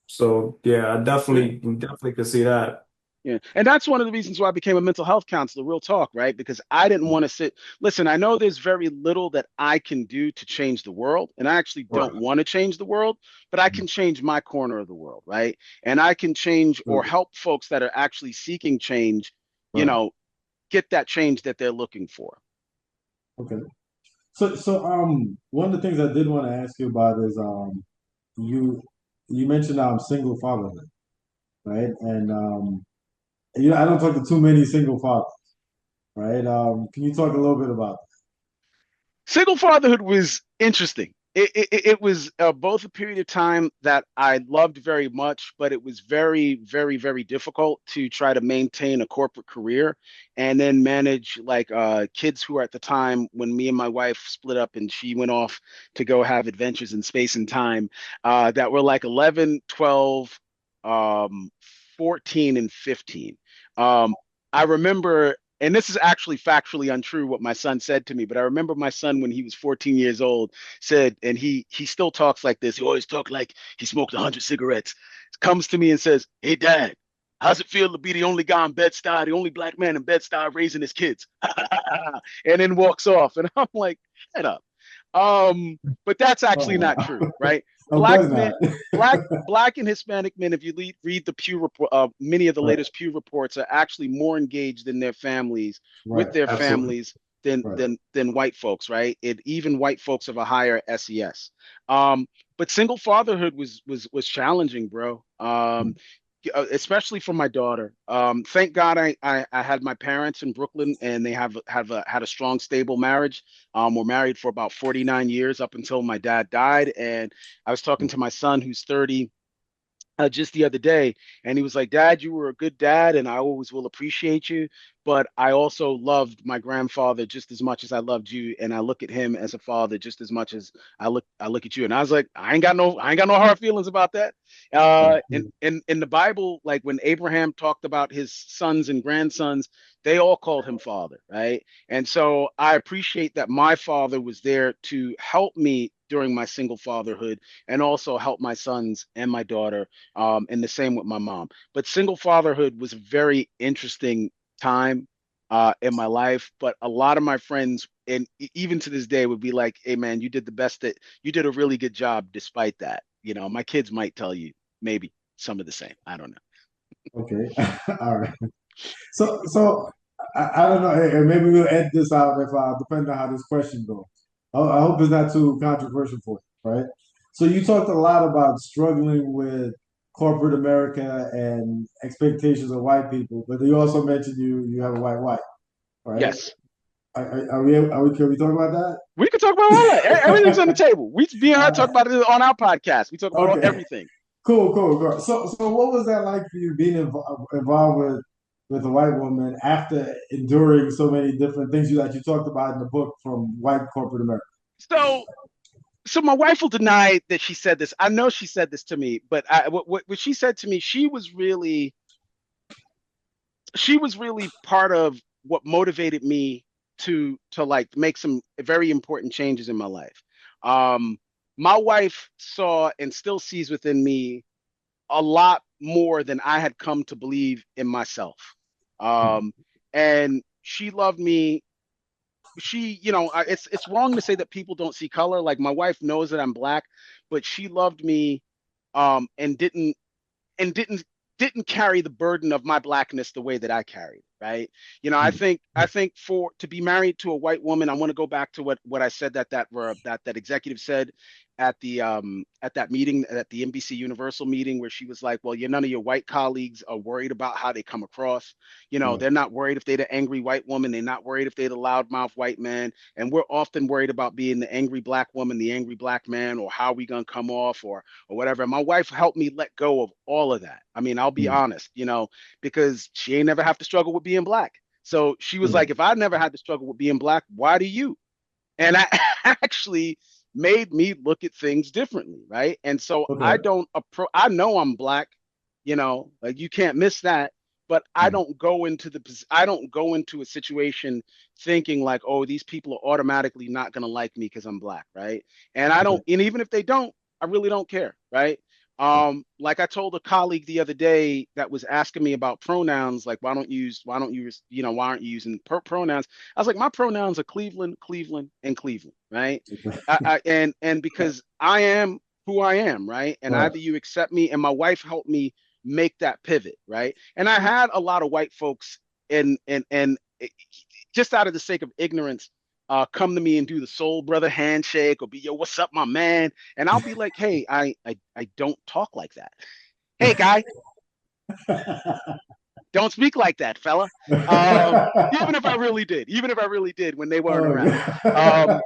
C: so yeah, I
D: Right.
C: definitely could see that.
D: Yeah. And that's one of the reasons why I became a mental health counselor, real talk, right? Because I didn't want to sit. Listen, I know there's very little that I can do to change the world, and I actually don't
B: Right.
D: want to change the world, but I can change my corner of the world, right? And I can change or
B: Right.
D: help folks that are actually seeking change, you
B: Right.
D: know, get that change that they're looking for.
B: Okay. So one of the things I did want to ask you about is you. you mentioned single fatherhood, right? And I don't talk to too many single fathers, right? Can you talk a little bit about
D: Single fatherhood was interesting. It was both a period of time that I loved very much, but it was very, very, very difficult to try to maintain a corporate career and then manage like kids who were at the time when me and my wife split up and she went off to go have adventures in space and time that were like 11, 12, um, 14, and 15. Um, I remember, and this is actually factually untrue what my son said to me, but I remember my son when he was 14 years old said, and he still talks like this. He always talked like he smoked 100 cigarettes. Comes to me and says, "Hey, Dad, how's it feel to be the only guy in Bed-Stuy, the only black man in Bed-Stuy raising his kids?" And then walks off, and I'm like, "Shut up." But that's
B: that? Oh
D: actually not
B: wow,
D: true, right?
B: of
D: Black
B: course
D: men,
B: not.
D: black and Hispanic men, if you read the Pew report, many of the
B: Right,
D: latest Pew reports are actually more engaged in their families with
B: right,
D: their
B: absolutely,
D: families than
B: right.
D: than white folks, right? Even white folks have a higher SES. Um, but single fatherhood was challenging, bro. Especially for my daughter. Thank God I had my parents in Brooklyn and they had a strong, stable marriage. We're married for about 49 years up until my dad died. And I was talking to my son who's 30 just the other day, and he was like, "Dad, you were a good dad, and I always will appreciate you. But I also loved my grandfather just as much as I loved you, and I look at him as a father just as much as I look at you." And I was like, I ain't got no hard feelings about that. In the Bible, like when Abraham talked about his sons and grandsons, they all called him father, right? And so I appreciate that my father was there to help me during my single fatherhood and also help my sons and my daughter and the same with my mom. But single fatherhood was a very interesting time in my life. But a lot of my friends, and even to this day, would be like, "Hey, man, you did a really good job despite that." My kids might tell you maybe some of the same. I don't know.
B: Okay, all right. So I don't know, and maybe we'll edit this out if depending on how this question goes. I hope it's not too controversial for you, right? So you talked a lot about struggling with corporate America and expectations of white people, but you also mentioned you have a white wife, right?
D: Yes,
B: Are we can we talk about that?
D: we can talk about all that. Everything's on the table. We me and her
B: Uh,
D: talk about it on our podcast. We talk about
B: okay,
D: everything.
B: cool. So what was that like for you being involved with a white woman after enduring so many different things that you talked about in the book from white corporate America?
D: So so my wife will deny that she said this. I know she said this to me, but what she said to me, she was really part of what motivated me to like make some very important changes in my life. Um, my wife saw and still sees within me a lot more than I had come to believe in myself. Um, and she loved me. It's wrong to say that people don't see color. Like my wife knows that I'm black, but she loved me and didn't carry the burden of my blackness the way that I carried, right? I think for to be married to a white woman, I want to go back to what I said that executive said at that meeting at the NBC Universal meeting where she was like, "Well, none of your white colleagues are worried about how they come across.
B: Right.
D: They're not worried if they're the angry white woman, they're not worried if they're the loudmouth white man, and we're often worried about being the angry black woman, the angry black man, or how we gonna come off or whatever." And my wife helped me let go of all of that. I mean, I'll be
B: Mm,
D: honest, because she ain't never have to struggle with being black. So she was
B: right.
D: like, if I never had to struggle with being black, why do you? And I actually made me look at things differently, right? And so I
B: Okay.
D: don't approach. I know I'm black, like you can't miss that. But
B: Mm,
D: I don't go into a situation thinking like, oh, these people are automatically not gonna like me because I'm black, right? And I don't,
B: okay.
D: and even if they don't, I really don't care, right?
B: Right.
D: Like I told a colleague the other day that was asking me about pronouns, like why aren't you using pronouns? I was like, my pronouns are Cleveland, Cleveland, and Cleveland, right?
B: Okay.
D: And because I am who I am, right? And
B: Right.
D: either you accept me, and my wife helped me make that pivot, right? And I had a lot of white folks, and just out of the sake of ignorance, come to me and do the soul brother handshake or be, yo, what's up, my man? And I'll be like, hey, I don't talk like that. Hey, guy, don't speak like that, fella. Even if I really did, even if I really did when they weren't
B: Oh,
D: around.
B: God.
D: Um,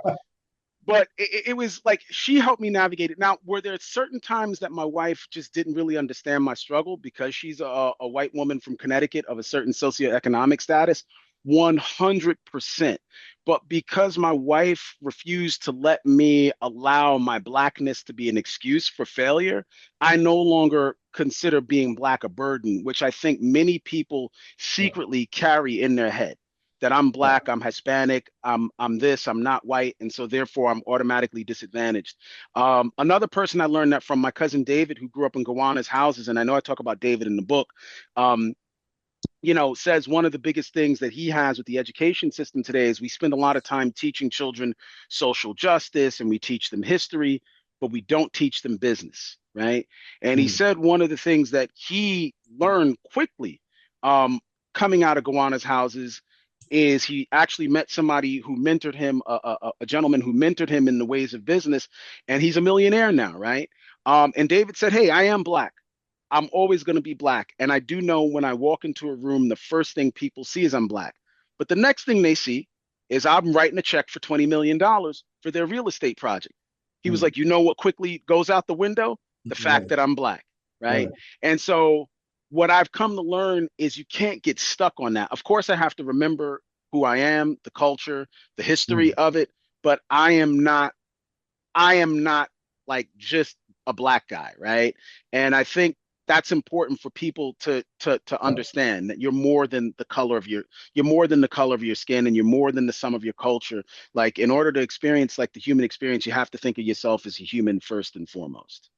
D: but it was like she helped me navigate it. Now, were there certain times that my wife just didn't really understand my struggle because she's a white woman from Connecticut of a certain socioeconomic status? 100%. But because my wife refused to let me allow my blackness to be an excuse for failure, I no longer consider being black a burden, which I think many people secretly carry in their head that I'm black, I'm Hispanic, I'm this, I'm not white, and so therefore I'm automatically disadvantaged. Another person I learned that from, my cousin David, who grew up in Gowanus houses, and I know I talk about David in the book. Um, says one of the biggest things that he has with the education system today is we spend a lot of time teaching children social justice and we teach them history, but we don't teach them business, right? And he
B: Mm.
D: said one of the things that he learned quickly, coming out of Gowanus houses, is he actually met somebody who mentored him, a gentleman who mentored him in the ways of business, and he's a millionaire now, right? And David said, hey, I am black. I'm always going to be black. And I do know when I walk into a room, the first thing people see is I'm black. But the next thing they see is I'm writing a check for $20 million for their real estate project. He was
B: Mm.
D: like, you know what quickly goes out the window? The fact
B: Right,
D: that I'm black, right?
B: right.
D: And so what I've come to learn is you can't get stuck on that. Of course, I have to remember who I am, the culture, the history
B: Mm.
D: of it, but I am not like just a black guy, right? And I think that's important for people to
B: Right.
D: understand that you're more than the color of your skin and you're more than the sum of your culture. Like in order to experience like the human experience, you have to think of yourself as a human first and foremost.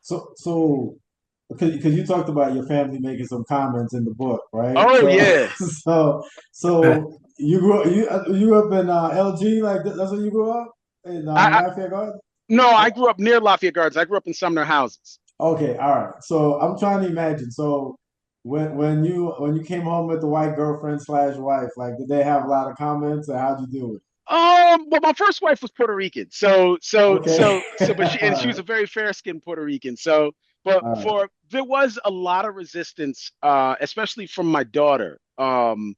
B: So, because you talked about your family making some comments in the book, right?
D: Oh
B: So,
D: yeah.
B: so you grew up in LG, like that's where you grew up in
D: I
B: Lafayette Garden.
D: no, I grew up near Lafayette Gardens. I grew up in Sumner Houses.
B: Okay, all right. So I'm trying to imagine. So when you came home with the white girlfriend slash wife, like did they have a lot of comments, or how'd you do it?
D: But my first wife was Puerto Rican, so
B: Okay,
D: but
B: all
D: she was
B: right,
D: a very fair skinned Puerto Rican. So, but
B: all right.
D: for there was a lot of resistance, especially from my daughter,
B: Hmm.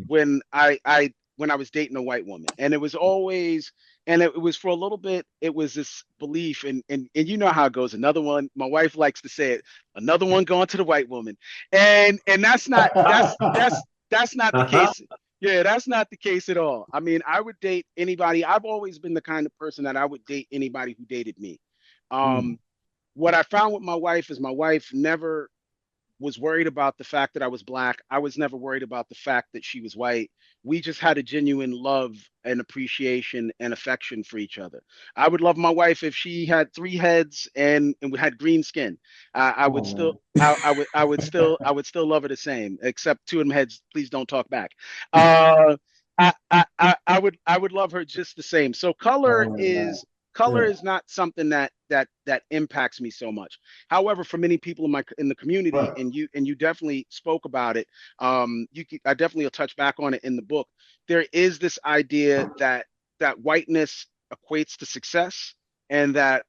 D: when I was dating a white woman, and it was always, and it was for a little bit, it was this belief, and you know how it goes. Another one, my wife likes to say it, another one going to the white woman, and that's not the case. Yeah, that's not the case at all. I mean, I would date anybody. I've always been the kind of person that I would date anybody who dated me.
B: Hmm.
D: Um, what I found with my wife is my wife never was worried about the fact that I was black. I was never worried about the fact that she was white. We just had a genuine love and appreciation and affection for each other. I would love my wife if she had three heads and had green skin. I would still,
B: Oh
D: I would still love her the same, except two of them heads. Please don't talk back. Uh, I would love her just the same. So
B: oh my God.
D: color
B: Yeah.
D: is not something that impacts me so much. However, for many people in the community,
B: Right.
D: and you definitely spoke about it, I definitely will touch back on it in the book. There is this idea that whiteness equates to success, and that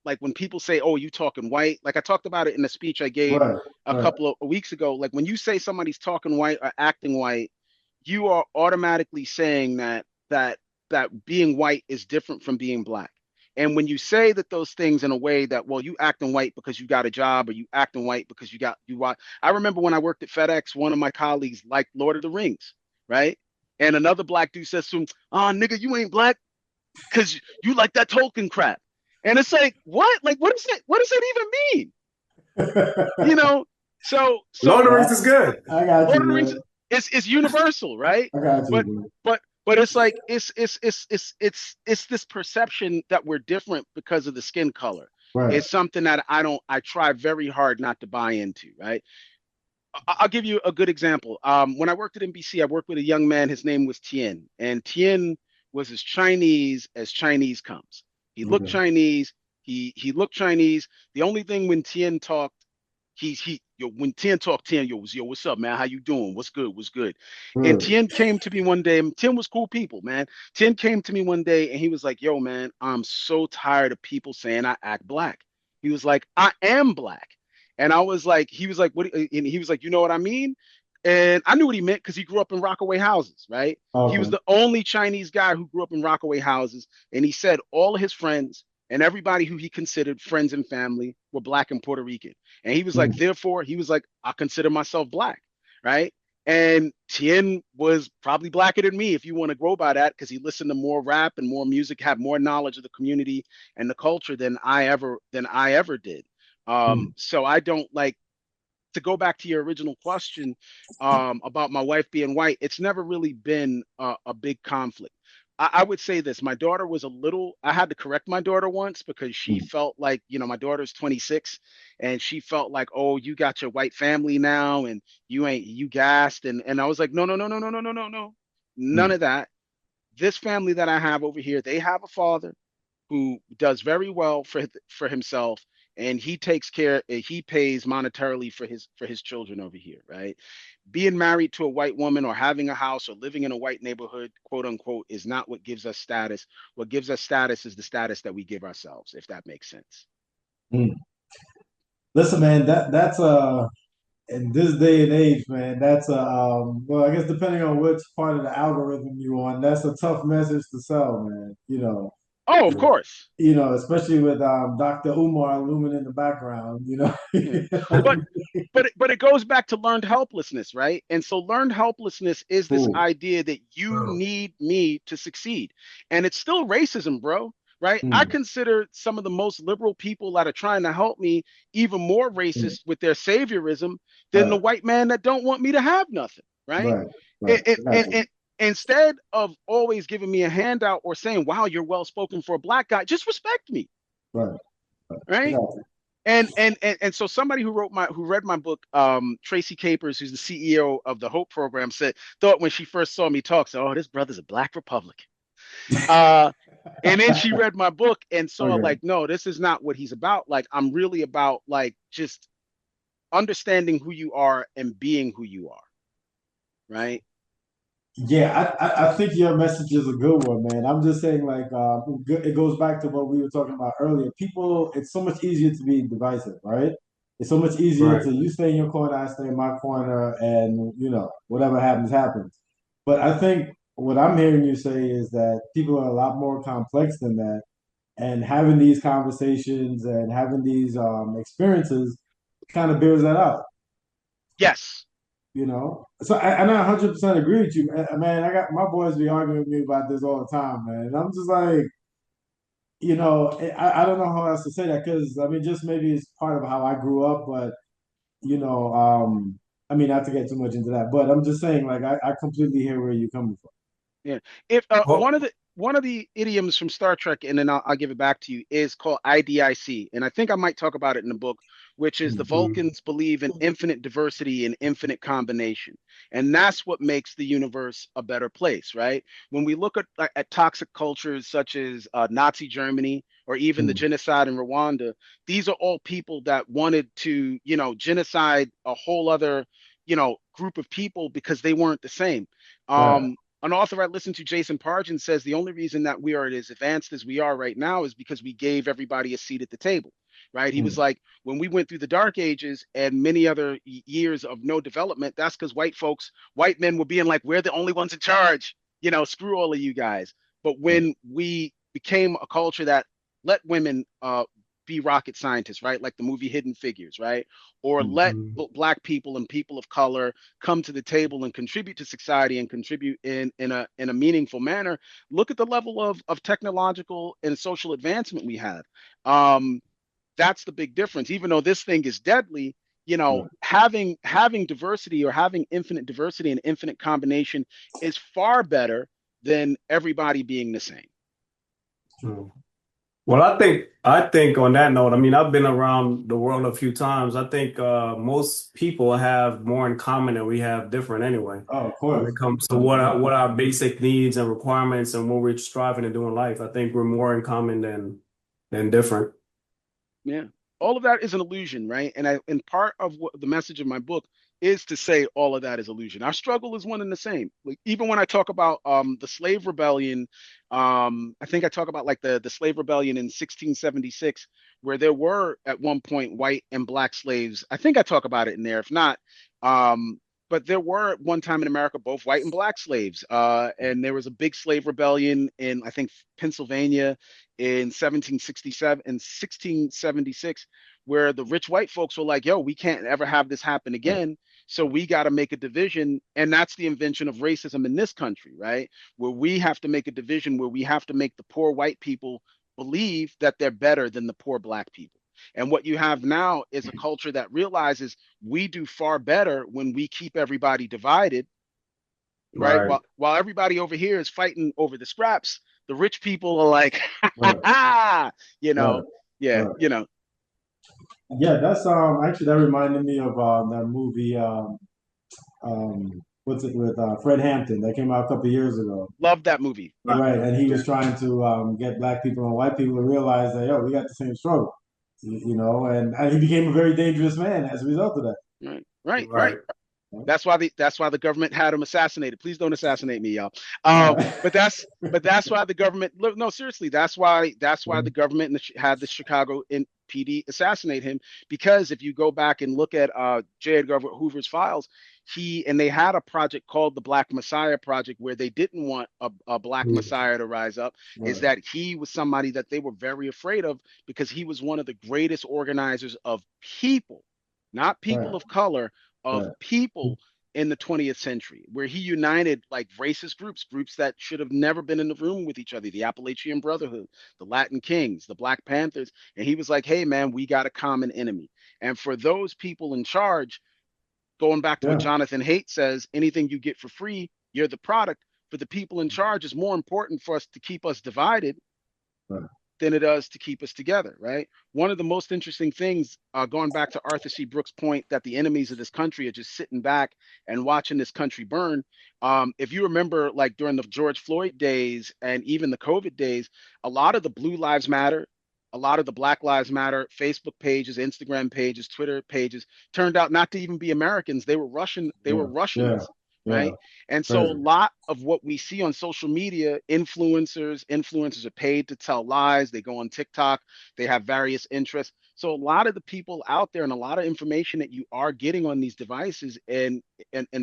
D: like when people say, "Oh, you talking white," like I talked about it in a speech I gave
B: Right.
D: a
B: Right.
D: couple of weeks ago. Like when you say somebody's talking white or acting white, you are automatically saying that being white is different from being black. And when you say that those things in a way that, well, you acting white because you got a job, or you acting white because you watch. I remember when I worked at FedEx, one of my colleagues liked Lord of the Rings, right? And another black dude says to him, "Oh, nigga, you ain't black because you like that Tolkien crap." And it's like, what? Like, what is it? What does that even mean? You know? So
C: Lord of
D: so
C: the Rings is good.
B: I got
D: Lord
B: you,
D: of the Rings
B: man.
D: is universal, right?
B: I got you,
D: But
B: man.
D: but it's like it's this perception that we're different because of the skin color.
B: Right.
D: It's something that I try very hard not to buy into, right? I'll give you a good example. When I worked at NBC, I worked with a young man. His name was Tien, and Tien was as Chinese comes. He looked
B: Okay.
D: Chinese. He looked Chinese. The only thing when Tien talked, yo, when Tien talked, Tien, yo, what's up, man? How you doing? What's good? What's good? And
B: Good.
D: Tien came to me one day, and Tien was cool people, man. Tien came to me one day and he was like, yo, man, I'm so tired of people saying I act black. He was like, I am black. And I was like, he was like, what? And he was like, you know what I mean? And I knew what he meant because he grew up in Rockaway houses, right? He was
B: Okay.
D: the only Chinese guy who grew up in Rockaway houses. And he said all of his friends and everybody who he considered friends and family were black and Puerto Rican. And he was like,
B: Mm.
D: therefore, he was like, I consider myself black, right? And Tien was probably blacker than me, if you want to go by that, because he listened to more rap and more music, had more knowledge of the community and the culture than I ever did.
B: Mm.
D: So I don't like to go back to your original question about my wife being white. It's never really been a big conflict. I would say this: my daughter was a little. I had to correct my daughter once because she
B: Mm.
D: felt like, my daughter's 26, and she felt like, oh, you got your white family now, and you gassed, and I was like, no, no, no, no, no, no, no, no, no, none
B: Mm.
D: of that. This family that I have over here, they have a father who does very well for himself, and he pays monetarily for his children over here, right? Being married to a white woman or having a house or living in a white neighborhood, quote unquote, is not what gives us status. What gives us status is the status that we give ourselves, if that makes sense.
B: Mm. Listen, man, that's in this day and age, man, that's a well, I guess depending on which part of the algorithm you on, that's a tough message to sell, man.
D: Oh, of course.
B: Especially with Dr. Umar looming in the background,
D: Yeah. But but it goes back to learned helplessness, right? And so learned helplessness is this
B: Cool.
D: idea that you need me to succeed. And it's still racism, bro, right? I
B: Mm.
D: consider some of the most liberal people that are trying to help me even more
B: Mm.
D: racist with their saviorism than the
B: Right,
D: white man that don't want me to have nothing, right?
B: right, right.
D: And, and,
B: I got
D: and,
B: you.
D: and instead of always giving me a handout or saying, wow, you're well spoken for a black guy, just respect me,
B: Right, right. I
D: right?
B: got you.
D: And so somebody who read my book, Tracy Capers, who's the CEO of the Hope Program, thought when she first saw me talk, said, "Oh, this brother's a black Republican." Uh, and then she read my book and saw
B: Okay.
D: like, no, this is not what he's about. Like, I'm really about like just understanding who you are and being who you are, right?
B: Yeah, I think your message is a good one, man. I'm just saying, like, it goes back to what we were talking about earlier. People, it's so much easier to be divisive, right? It's so much easier
C: Right.
B: to you stay in your corner, I stay in my corner, and whatever happens, happens. But I think what I'm hearing you say is that people are a lot more complex than that, and having these conversations and having these experiences kind of bears that out.
D: Yes.
B: So and I 100% agree with you, man. I got my boys be arguing with me about this all the time, man. And I'm just like, I don't know how else to say that because I mean, just maybe it's part of how I grew up, but you know, I mean, not to get too much into that, but I'm just saying, like, I completely hear where you're coming from.
D: Yeah. If
C: Well,
D: one of the idioms from Star Trek, and then I'll give it back to you, is called IDIC, and I think I might talk about it in the book, which is the
B: Mm.
D: Vulcans believe in infinite diversity and infinite combination, and that's what makes the universe a better place, right? When we look at toxic cultures such as Nazi Germany or even the
B: Mm.
D: genocide in Rwanda, these are all people that wanted to, genocide a whole other, group of people because they weren't the same.
B: Right.
D: An author I listened to, Jason Pargin, says the only reason that we are as advanced as we are right now is because we gave everybody a seat at the table, right? He was
B: Mm.
D: like, when we went through the dark ages and many other years of no development, that's because white men were being like, we're the only ones in charge, screw all of you guys. But
B: Right.
D: when we became a culture that let women be rocket scientists, right? Like the movie Hidden Figures, right? Or
B: Mm.
D: let black people and people of color come to the table and contribute to society and contribute in a meaningful manner. Look at the level of technological and social advancement we have. Um, that's the big difference. Even though this thing is deadly,
B: Right.
D: having diversity or having infinite diversity and infinite combination is far better than everybody being the same.
C: mm. Well, I think on that note, I mean, I've been around the world a few times. I think most people have more in common than we have different anyway.
B: Oh, of
C: When
B: course.
C: it comes to what
B: Yeah.
C: what our basic needs and requirements and what we're striving to do in life, I think we're more in common than different.
D: Yeah. all of that is an illusion, right? And part of what the message of my book is to say all of that is illusion. Our struggle is one and the same. Like even when I talk about the slave rebellion, I think I talk about like the slave rebellion in 1676, where there were at one point white and black slaves. I think I talk about it in there. If not, but there were at one time in America both white and black slaves, and there was a big slave rebellion in I think Pennsylvania in 1767 and 1676, where the rich white folks were like, "Yo, we can't ever have this happen again, so we got to make a division," and that's the invention of racism in this country, right? Where we have to make a division, where we have to make the poor white people believe that they're better than the poor black people. And what you have now is a culture that realizes we do far better when we keep everybody divided, right?
C: Right.
D: While everybody over here is fighting over the scraps, the rich people are like,
B: Right,
D: you
B: right,
D: know, yeah,
B: right.
D: you know,
B: Yeah, that's actually that reminded me of that movie what's it with Fred Hampton that came out a couple of years ago.
D: love that movie.
C: Right.
B: Right, and he
C: Yeah.
B: was trying to get black people and white people to realize that yo, we got the same struggle, and he became a very dangerous man as a result of that.
D: Right, right, right.
C: Right.
D: That's why the government had him assassinated. Please don't assassinate me, y'all.
B: Right.
D: But that's why the government. No, seriously, that's why the government had the Chicago PD assassinate him, because if you go back and look at J. Edgar Hoover's files, they had a project called the Black Messiah Project, where they didn't want a Black
C: Mm.
D: Messiah to rise up. Is
B: Right,
D: that he was somebody that they were very afraid of, because he was one of the greatest organizers of people, not
B: right,
D: people of color, of
B: right,
D: people in the 20th century, where he united like racist groups that should have never been in the room with each other, the Appalachian Brotherhood, the Latin Kings, the Black Panthers. And he was like, hey, man, we got a common enemy. And for those people in charge, going back to what
B: yeah,
D: Jonathan Haidt says, anything you get for free, you're the product. For the people in charge, it's more important for us to keep us divided
B: right,
D: than it does to keep us together, right? One of the most interesting things, going back to Arthur C. Brooks' point that the enemies of this country are just sitting back and watching this country burn. If you remember, like during the George Floyd days and even the COVID days, a lot of the Blue Lives Matter, a lot of the Black Lives Matter Facebook pages, Instagram pages, Twitter pages turned out not to even be Americans. They were Russian. They were
B: yeah, yeah,
D: Russians,
B: yeah,
D: right? And so a
B: crazy.
D: lot of what we see on social media, influencers are paid to tell lies. They go on TikTok, they have various interests. So a lot of the people out there and a lot of information that you are getting on these devices and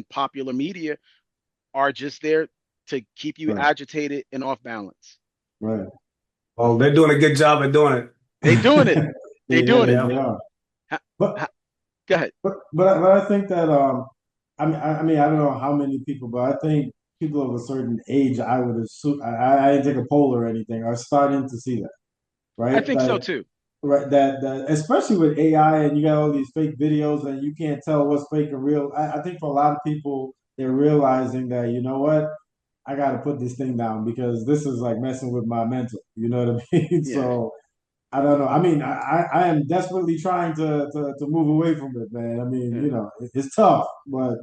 D: popular media are just there to keep you
B: Right,
D: agitated and off balance.
B: right.
C: Well, they're doing a good job at doing it.
D: They doing it. They
B: Yeah,
D: doing
B: they,
D: it.
C: Yeah.
B: they are.
D: Ha-
B: But
D: ha- Go ahead.
B: but I think that I mean I don't know how many people, but I think people of a certain age, I would assume I didn't take a poll or anything, are starting to see that,
D: I
B: right?
D: think so
B: Like
D: too.
B: right that especially with AI and you got all these fake videos and you can't tell what's fake and real. I think for a lot of people, they're realizing that you know what, I got to put this thing down because this is like messing with my mental. You know what I mean?
D: Yeah.
B: So I don't know. I mean, I am desperately trying to move away from it, man. I mean,
D: Yeah.
B: it's tough, but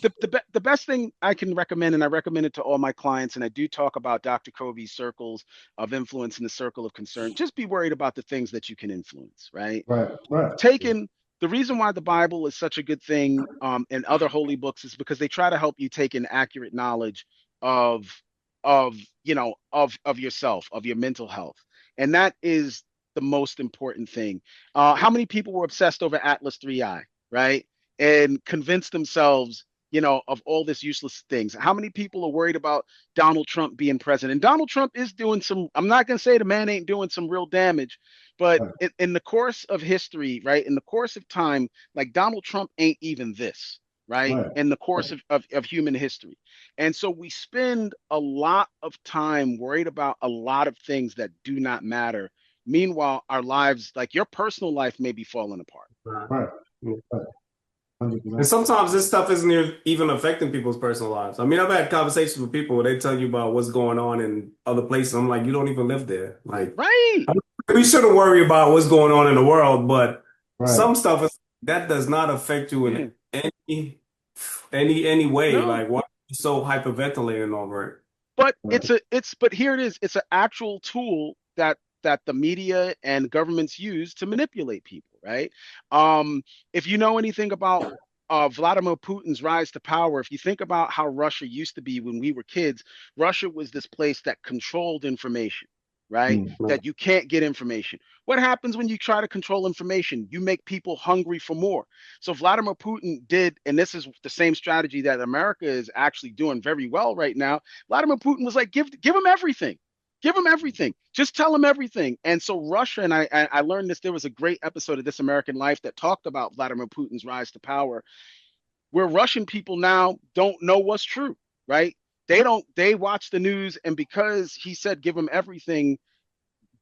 D: The best thing I can recommend, and I recommend it to all my clients, and I do talk about Dr. Covey's circles of influence and the circle of concern. Just be worried about the things that you can influence, right?
B: right, right,
D: Taking the reason why the Bible is such a good thing, and other holy books, is because they try to help you take an accurate knowledge of of yourself, of your mental health, and that is the most important thing. How many people were obsessed over Atlas 3I, right? And convinced themselves, of all this useless things. How many people are worried about Donald Trump being president? Donald Trump is doing some, I'm not going to say the man ain't doing some real damage, but
B: right,
D: in the course of history, right? In the course of time, like Donald Trump ain't even this, right?
B: right,
D: In the course of human history. And so we spend a lot of time worried about a lot of things that do not matter. Meanwhile, our lives, like your personal life, may be falling apart.
B: right,
C: Yeah.
B: right,
C: And
B: 100%.
C: sometimes this stuff isn't even affecting people's personal lives. I mean, I've had conversations with people where they tell you about what's going on in other places. I'm like, you don't even live there. Like,
D: Right.
C: we shouldn't worry about what's going on in the world, but
B: Right,
C: some stuff that does not affect you in
D: Yeah.
C: any way.
D: No.
C: Like, why are you so hyperventilating over it?
D: But
B: right,
D: but here it is. It's an actual tool that that the media and governments use to manipulate people, right? If you know anything about Vladimir Putin's rise to power, if you think about how Russia used to be when we were kids, Russia was this place that controlled information, right? That you can't get information. What happens when you try to control information? You make people hungry for more. So Vladimir Putin did, and this is the same strategy that America is actually doing very well right now. Vladimir Putin was like, give him everything. Give him everything. Just tell him everything. And so Russia, and I learned this, there was a great episode of This American Life that talked about Vladimir Putin's rise to power, where Russian people now don't know what's true, right? They watch the news, and because he said give him everything,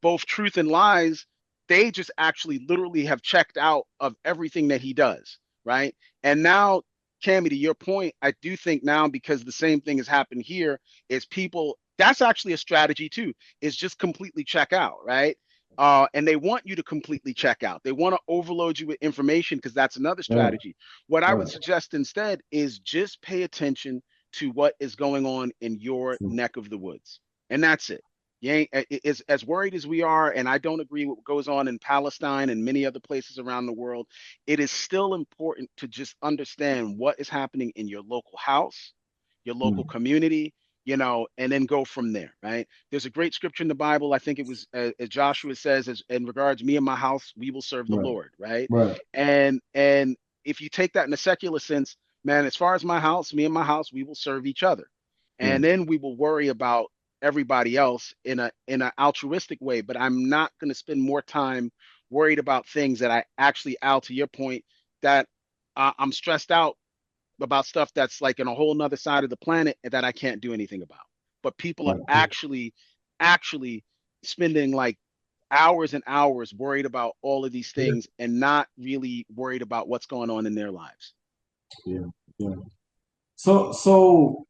D: both truth and lies, they just actually literally have checked out of everything that he does, right? And now, Cammy, to your point, I do think now, because the same thing has happened here, is people, that's actually a strategy too, is just completely check out, right? And they want you to completely check out. They want to overload you with information because that's another strategy. What I would suggest instead is just pay attention to what is going on in your neck of the woods. And that's it. You ain't as worried as we are, and I don't agree with what goes on in Palestine and many other places around the world. It is still important to just understand what is happening in your local house, your local community, you know, and then go from there, right? There's a great scripture in the Bible. I think it was, as Joshua says, as in regards me and my house, we will serve the Lord, right? And if you take that in a secular sense, man, as far as my house, me and my house, we will serve each other, and then we will worry about everybody else in an altruistic way. But I'm not going to spend more time worried about things that I actually, Al, to your point, that I'm stressed out about stuff that's like in a whole nother side of the planet that I can't do anything about. But people are actually spending like hours and hours worried about all of these things and not really worried about what's going on in their lives.
B: So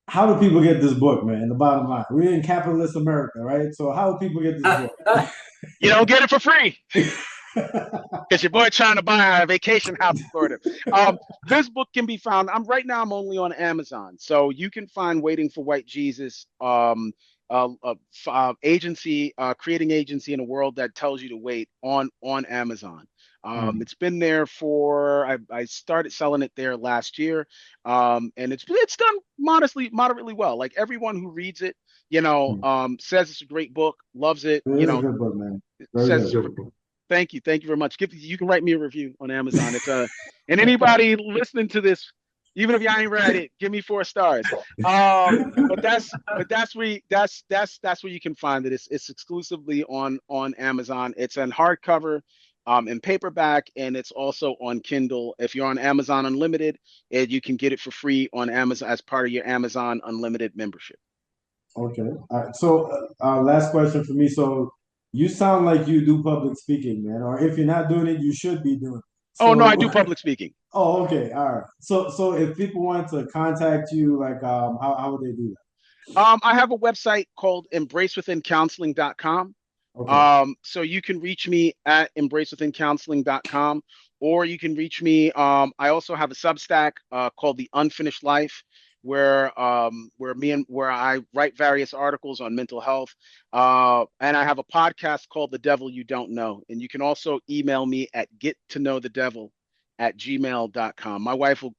B: how do people get this book, man? The bottom line, we're in capitalist America, right? So how do people get this book?
D: You don't get it for free. Because your boy trying to buy a vacation house in Florida. This book can be found. I'm only on Amazon, so you can find "Waiting for White Jesus," agency, creating agency in a world that tells you to wait on Amazon. It's been there for I started selling it there last year, and it's done moderately well. Like everyone who reads it, you know, says it's a great book, loves it.
B: It is a good book, man. Very good.
D: Thank you very much. You can write me a review on Amazon. It's and anybody listening to this, even if y'all ain't read it, give me 4 stars. But that's where you can find it. It's exclusively on Amazon. It's in hardcover, in paperback, and it's also on Kindle. If you're on Amazon Unlimited, you can get it for free on Amazon as part of your Amazon Unlimited membership.
B: Okay. All right. So last question for me. So you sound like you do public speaking, man. Or if you're not doing it, you should be doing it.
D: Oh no, I do public speaking.
B: Oh, okay. All right. So if people want to contact you, like how would they do that?
D: I have a website called embracewithincounseling.com.
B: Okay.
D: So you can reach me at embracewithincounseling.com, or you can reach me. I also have a Substack called The Unfinished Life, where I write various articles on mental health. And I have a podcast called The Devil You Don't Know. And you can also email me at gettoknowthedevil@gmail.com. My wife will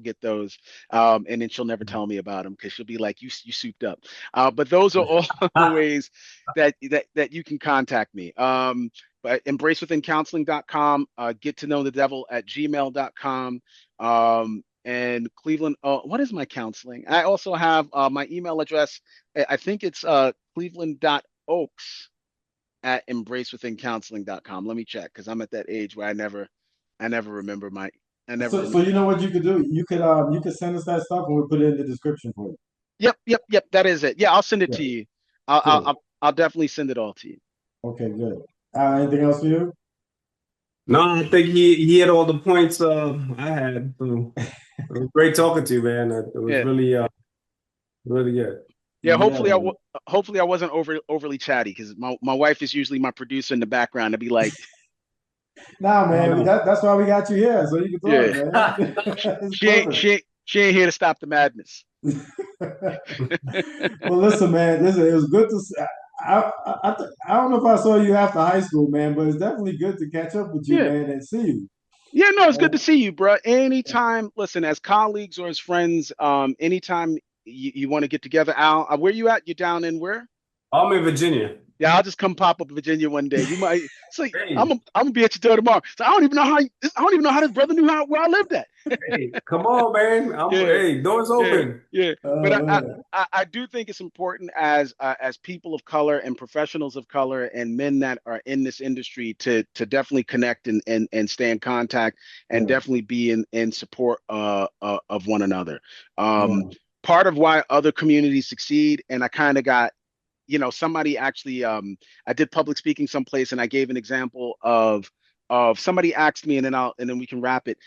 D: get those, and then she'll never tell me about them because she'll be like, you souped up. But those are all the ways that you can contact me. But embracewithincounseling.com, gettoknowthedevil@gmail.com. And Cleveland, what is my counseling? I also have my email address. I think it's cleveland.oaks@embracewithincounseling.com. Let me check, because I'm at that age where I never remember my.
B: So you know what you could do? You could send us that stuff and we'll put it in the description for you.
D: Yep. That is it. Yeah, I'll send it to you. I'll definitely send it all to you.
B: Okay, good. Anything else for you?
C: No, I think he had all the points I had. So it was great talking to you, man. It was really good.
D: Yeah, hopefully I wasn't overly chatty, because my wife is usually my producer in the background to be like,
B: nah, man, that's why we got you here, so you can talk, man.
D: She ain't here to stop the madness.
B: Well, listen, man. Listen, it was good to see. I don't know if I saw you after high school, man, but it's definitely good to catch up with you,
D: Yeah.
B: man, and see you.
D: Yeah, no, it's good to
B: Uh,
D: see you, bro. Anytime, listen, as colleagues or as friends, anytime you want to get together, Al, where you at? You down in where?
C: I'm in Virginia.
D: Yeah, I'll just come pop up in Virginia one day. We might. So
C: Hey,
D: I'm gonna be at your door tomorrow. So I don't even know how this brother knew where I lived at.
C: hey, come on, man.
D: Yeah,
C: Hey, doors
D: yeah,
C: open.
D: yeah. But
B: oh man,
D: I do think it's important as people of color and professionals of color and men that are in this industry to definitely connect and stay in contact and
B: yeah,
D: definitely be in support of one another. Um,
B: yeah.
D: Part of why other communities succeed, and I kind of got somebody actually I did public speaking someplace and I gave an example of somebody asked me, and then we can wrap it.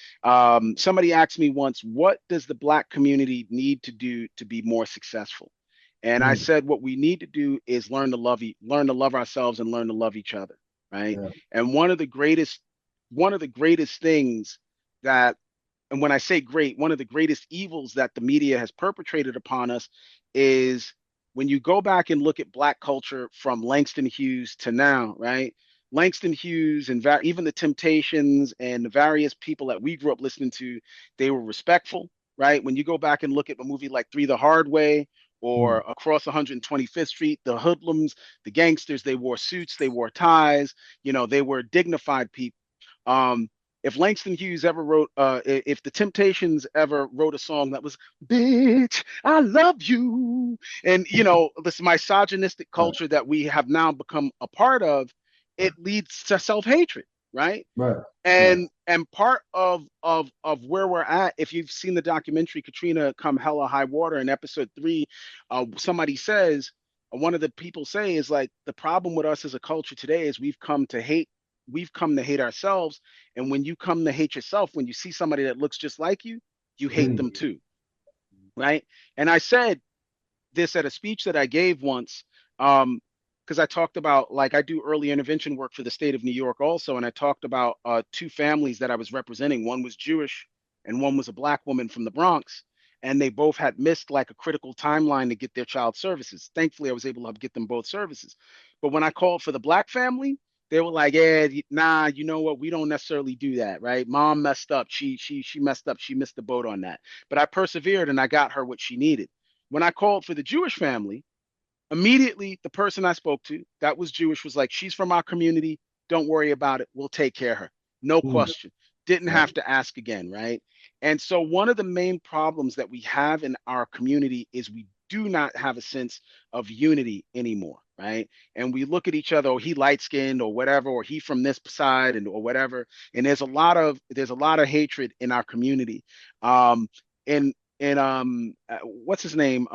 D: Somebody asked me once, what does the black community need to do to be more successful? And I
B: Mm,
D: said, what we need to do is learn to love ourselves and learn to love each other, right?
B: yeah.
D: And one of the greatest things that, and when I say great, one of the greatest evils that the media has perpetrated upon us is when you go back and look at black culture from Langston Hughes to now, right? Langston Hughes and even the Temptations and the various people that we grew up listening to, they were respectful, right? When you go back and look at a movie like Three the Hard Way or
B: Mm,
D: Across 125th Street, the hoodlums, the gangsters, they wore suits, they wore ties, they were dignified people. Um, if Langston Hughes ever wrote, if the Temptations ever wrote a song that was "Bitch, I love you," and this misogynistic
B: right,
D: culture that we have now become a part of, it leads to self-hatred, right?
B: right, right.
D: And part of where we're at, if you've seen the documentary Katrina Come Hella High Water in episode 3, somebody says, one of the people say is like, the problem with us as a culture today is we've come to hate ourselves. And when you come to hate yourself, when you see somebody that looks just like you hate
B: Mm,
D: them too, right? And I said this at a speech that I gave once, because I talked about, like, I do early intervention work for the state of New York also, and I talked about two families that I was representing. One was Jewish, and one was a black woman from the Bronx, and they both had missed like a critical timeline to get their child services. Thankfully, I was able to get them both services. But when I called for the black family, they were like, "Yeah, nah, you know what? We don't necessarily do that, right? Mom messed up. She messed up. She missed the boat on that." But I persevered and I got her what she needed. When I called for the Jewish family, immediately the person I spoke to that was Jewish was like, "She's from our community. Don't worry about it. We'll take care of her." No
B: mm,
D: question. Didn't
B: right.
D: have to ask again, right? And so one of the main problems that we have in our community is we do not have a sense of unity anymore, right? And we look at each other, oh, he light skinned or whatever, or he from this side and or whatever. And there's a lot of hatred in our community. Um, and what's his name?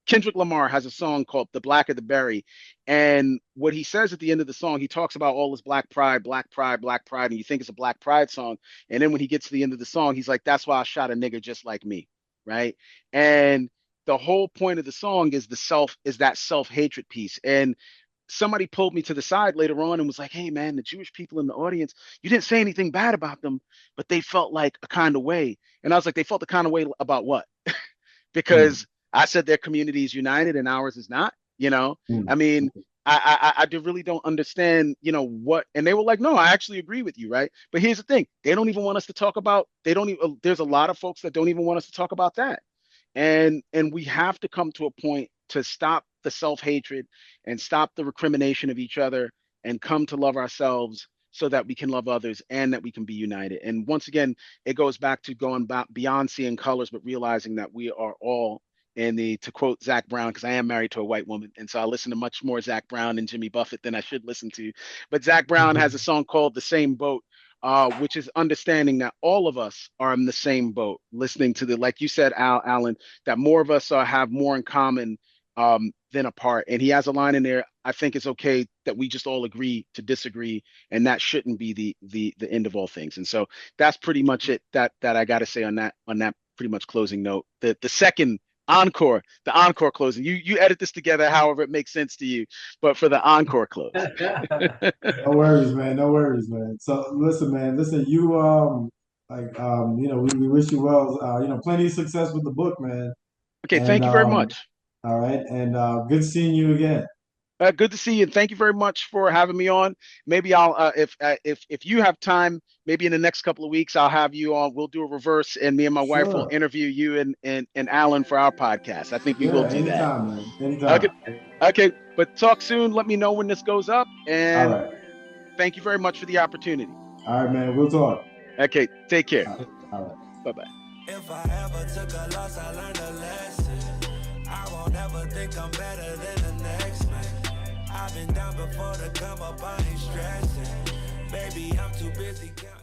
D: Kendrick Lamar has a song called "The Blacker the Berry," and what he says at the end of the song, he talks about all this black pride, black pride, black pride, and you think it's a black pride song, and then when he gets to the end of the song, he's like, "That's why I shot a nigga just like me," right? And the whole point of the song is that self-hatred piece. And somebody pulled me to the side later on and was like, "Hey man, the Jewish people in the audience, you didn't say anything bad about them, but they felt like a kind of way." And I was like, "They felt a kind of way about what?"
B: Mm,
D: Because I said their community is united and ours is not. I
B: mm,
D: mean, I really don't understand, what. And they were like, "No, I actually agree with you, right?" But here's the thing: they don't even want us to talk about. They don't even. There's a lot of folks that don't even want us to talk about that. And we have to come to a point to stop the self-hatred and stop the recrimination of each other and come to love ourselves so that we can love others and that we can be united. And once again, it goes back to going back beyond seeing colors, but realizing that we are all in the, to quote Zach Brown, because I am married to a white woman. And so I listen to much more Zach Brown and Jimmy Buffett than I should listen to. But Zach Brown has a song called The Same Boat, which is understanding that all of us are in the same boat, listening to like you said, Alan, that more of us have more in common than apart. And he has a line in there. I think it's okay that we just all agree to disagree, and that shouldn't be the end of all things. And so that's pretty much it. That I got to say on that pretty much closing note. The second encore, the encore closing. You edit this together however it makes sense to you, but for the encore close.
B: No worries, man. No worries, man. So listen, man. Listen, you we wish you well. Plenty of success with the book, man.
D: Okay,
B: And
D: thank you very much.
B: All right, and good seeing you again.
D: Good to see you, and thank you very much for having me on. Maybe I'll, if you have time, maybe in the next couple of weeks, I'll have you on. We'll do a reverse, and me and my wife will
B: Sure.
D: interview you and Alan for our podcast. I think we will
B: Yeah,
D: do that.
B: anytime, man. Anytime.
D: Okay, okay, but talk soon. Let me know when this goes up,
B: All
D: and
B: right.
D: thank you very much for the opportunity.
B: All right, man. We'll talk.
D: Okay, take care.
B: All right.
D: Bye bye.
A: If I ever took a loss, I learned a lesson. I won't ever think I'm better than the next man. I've been down before to come up, I ain't stressing. Baby, I'm too busy counting.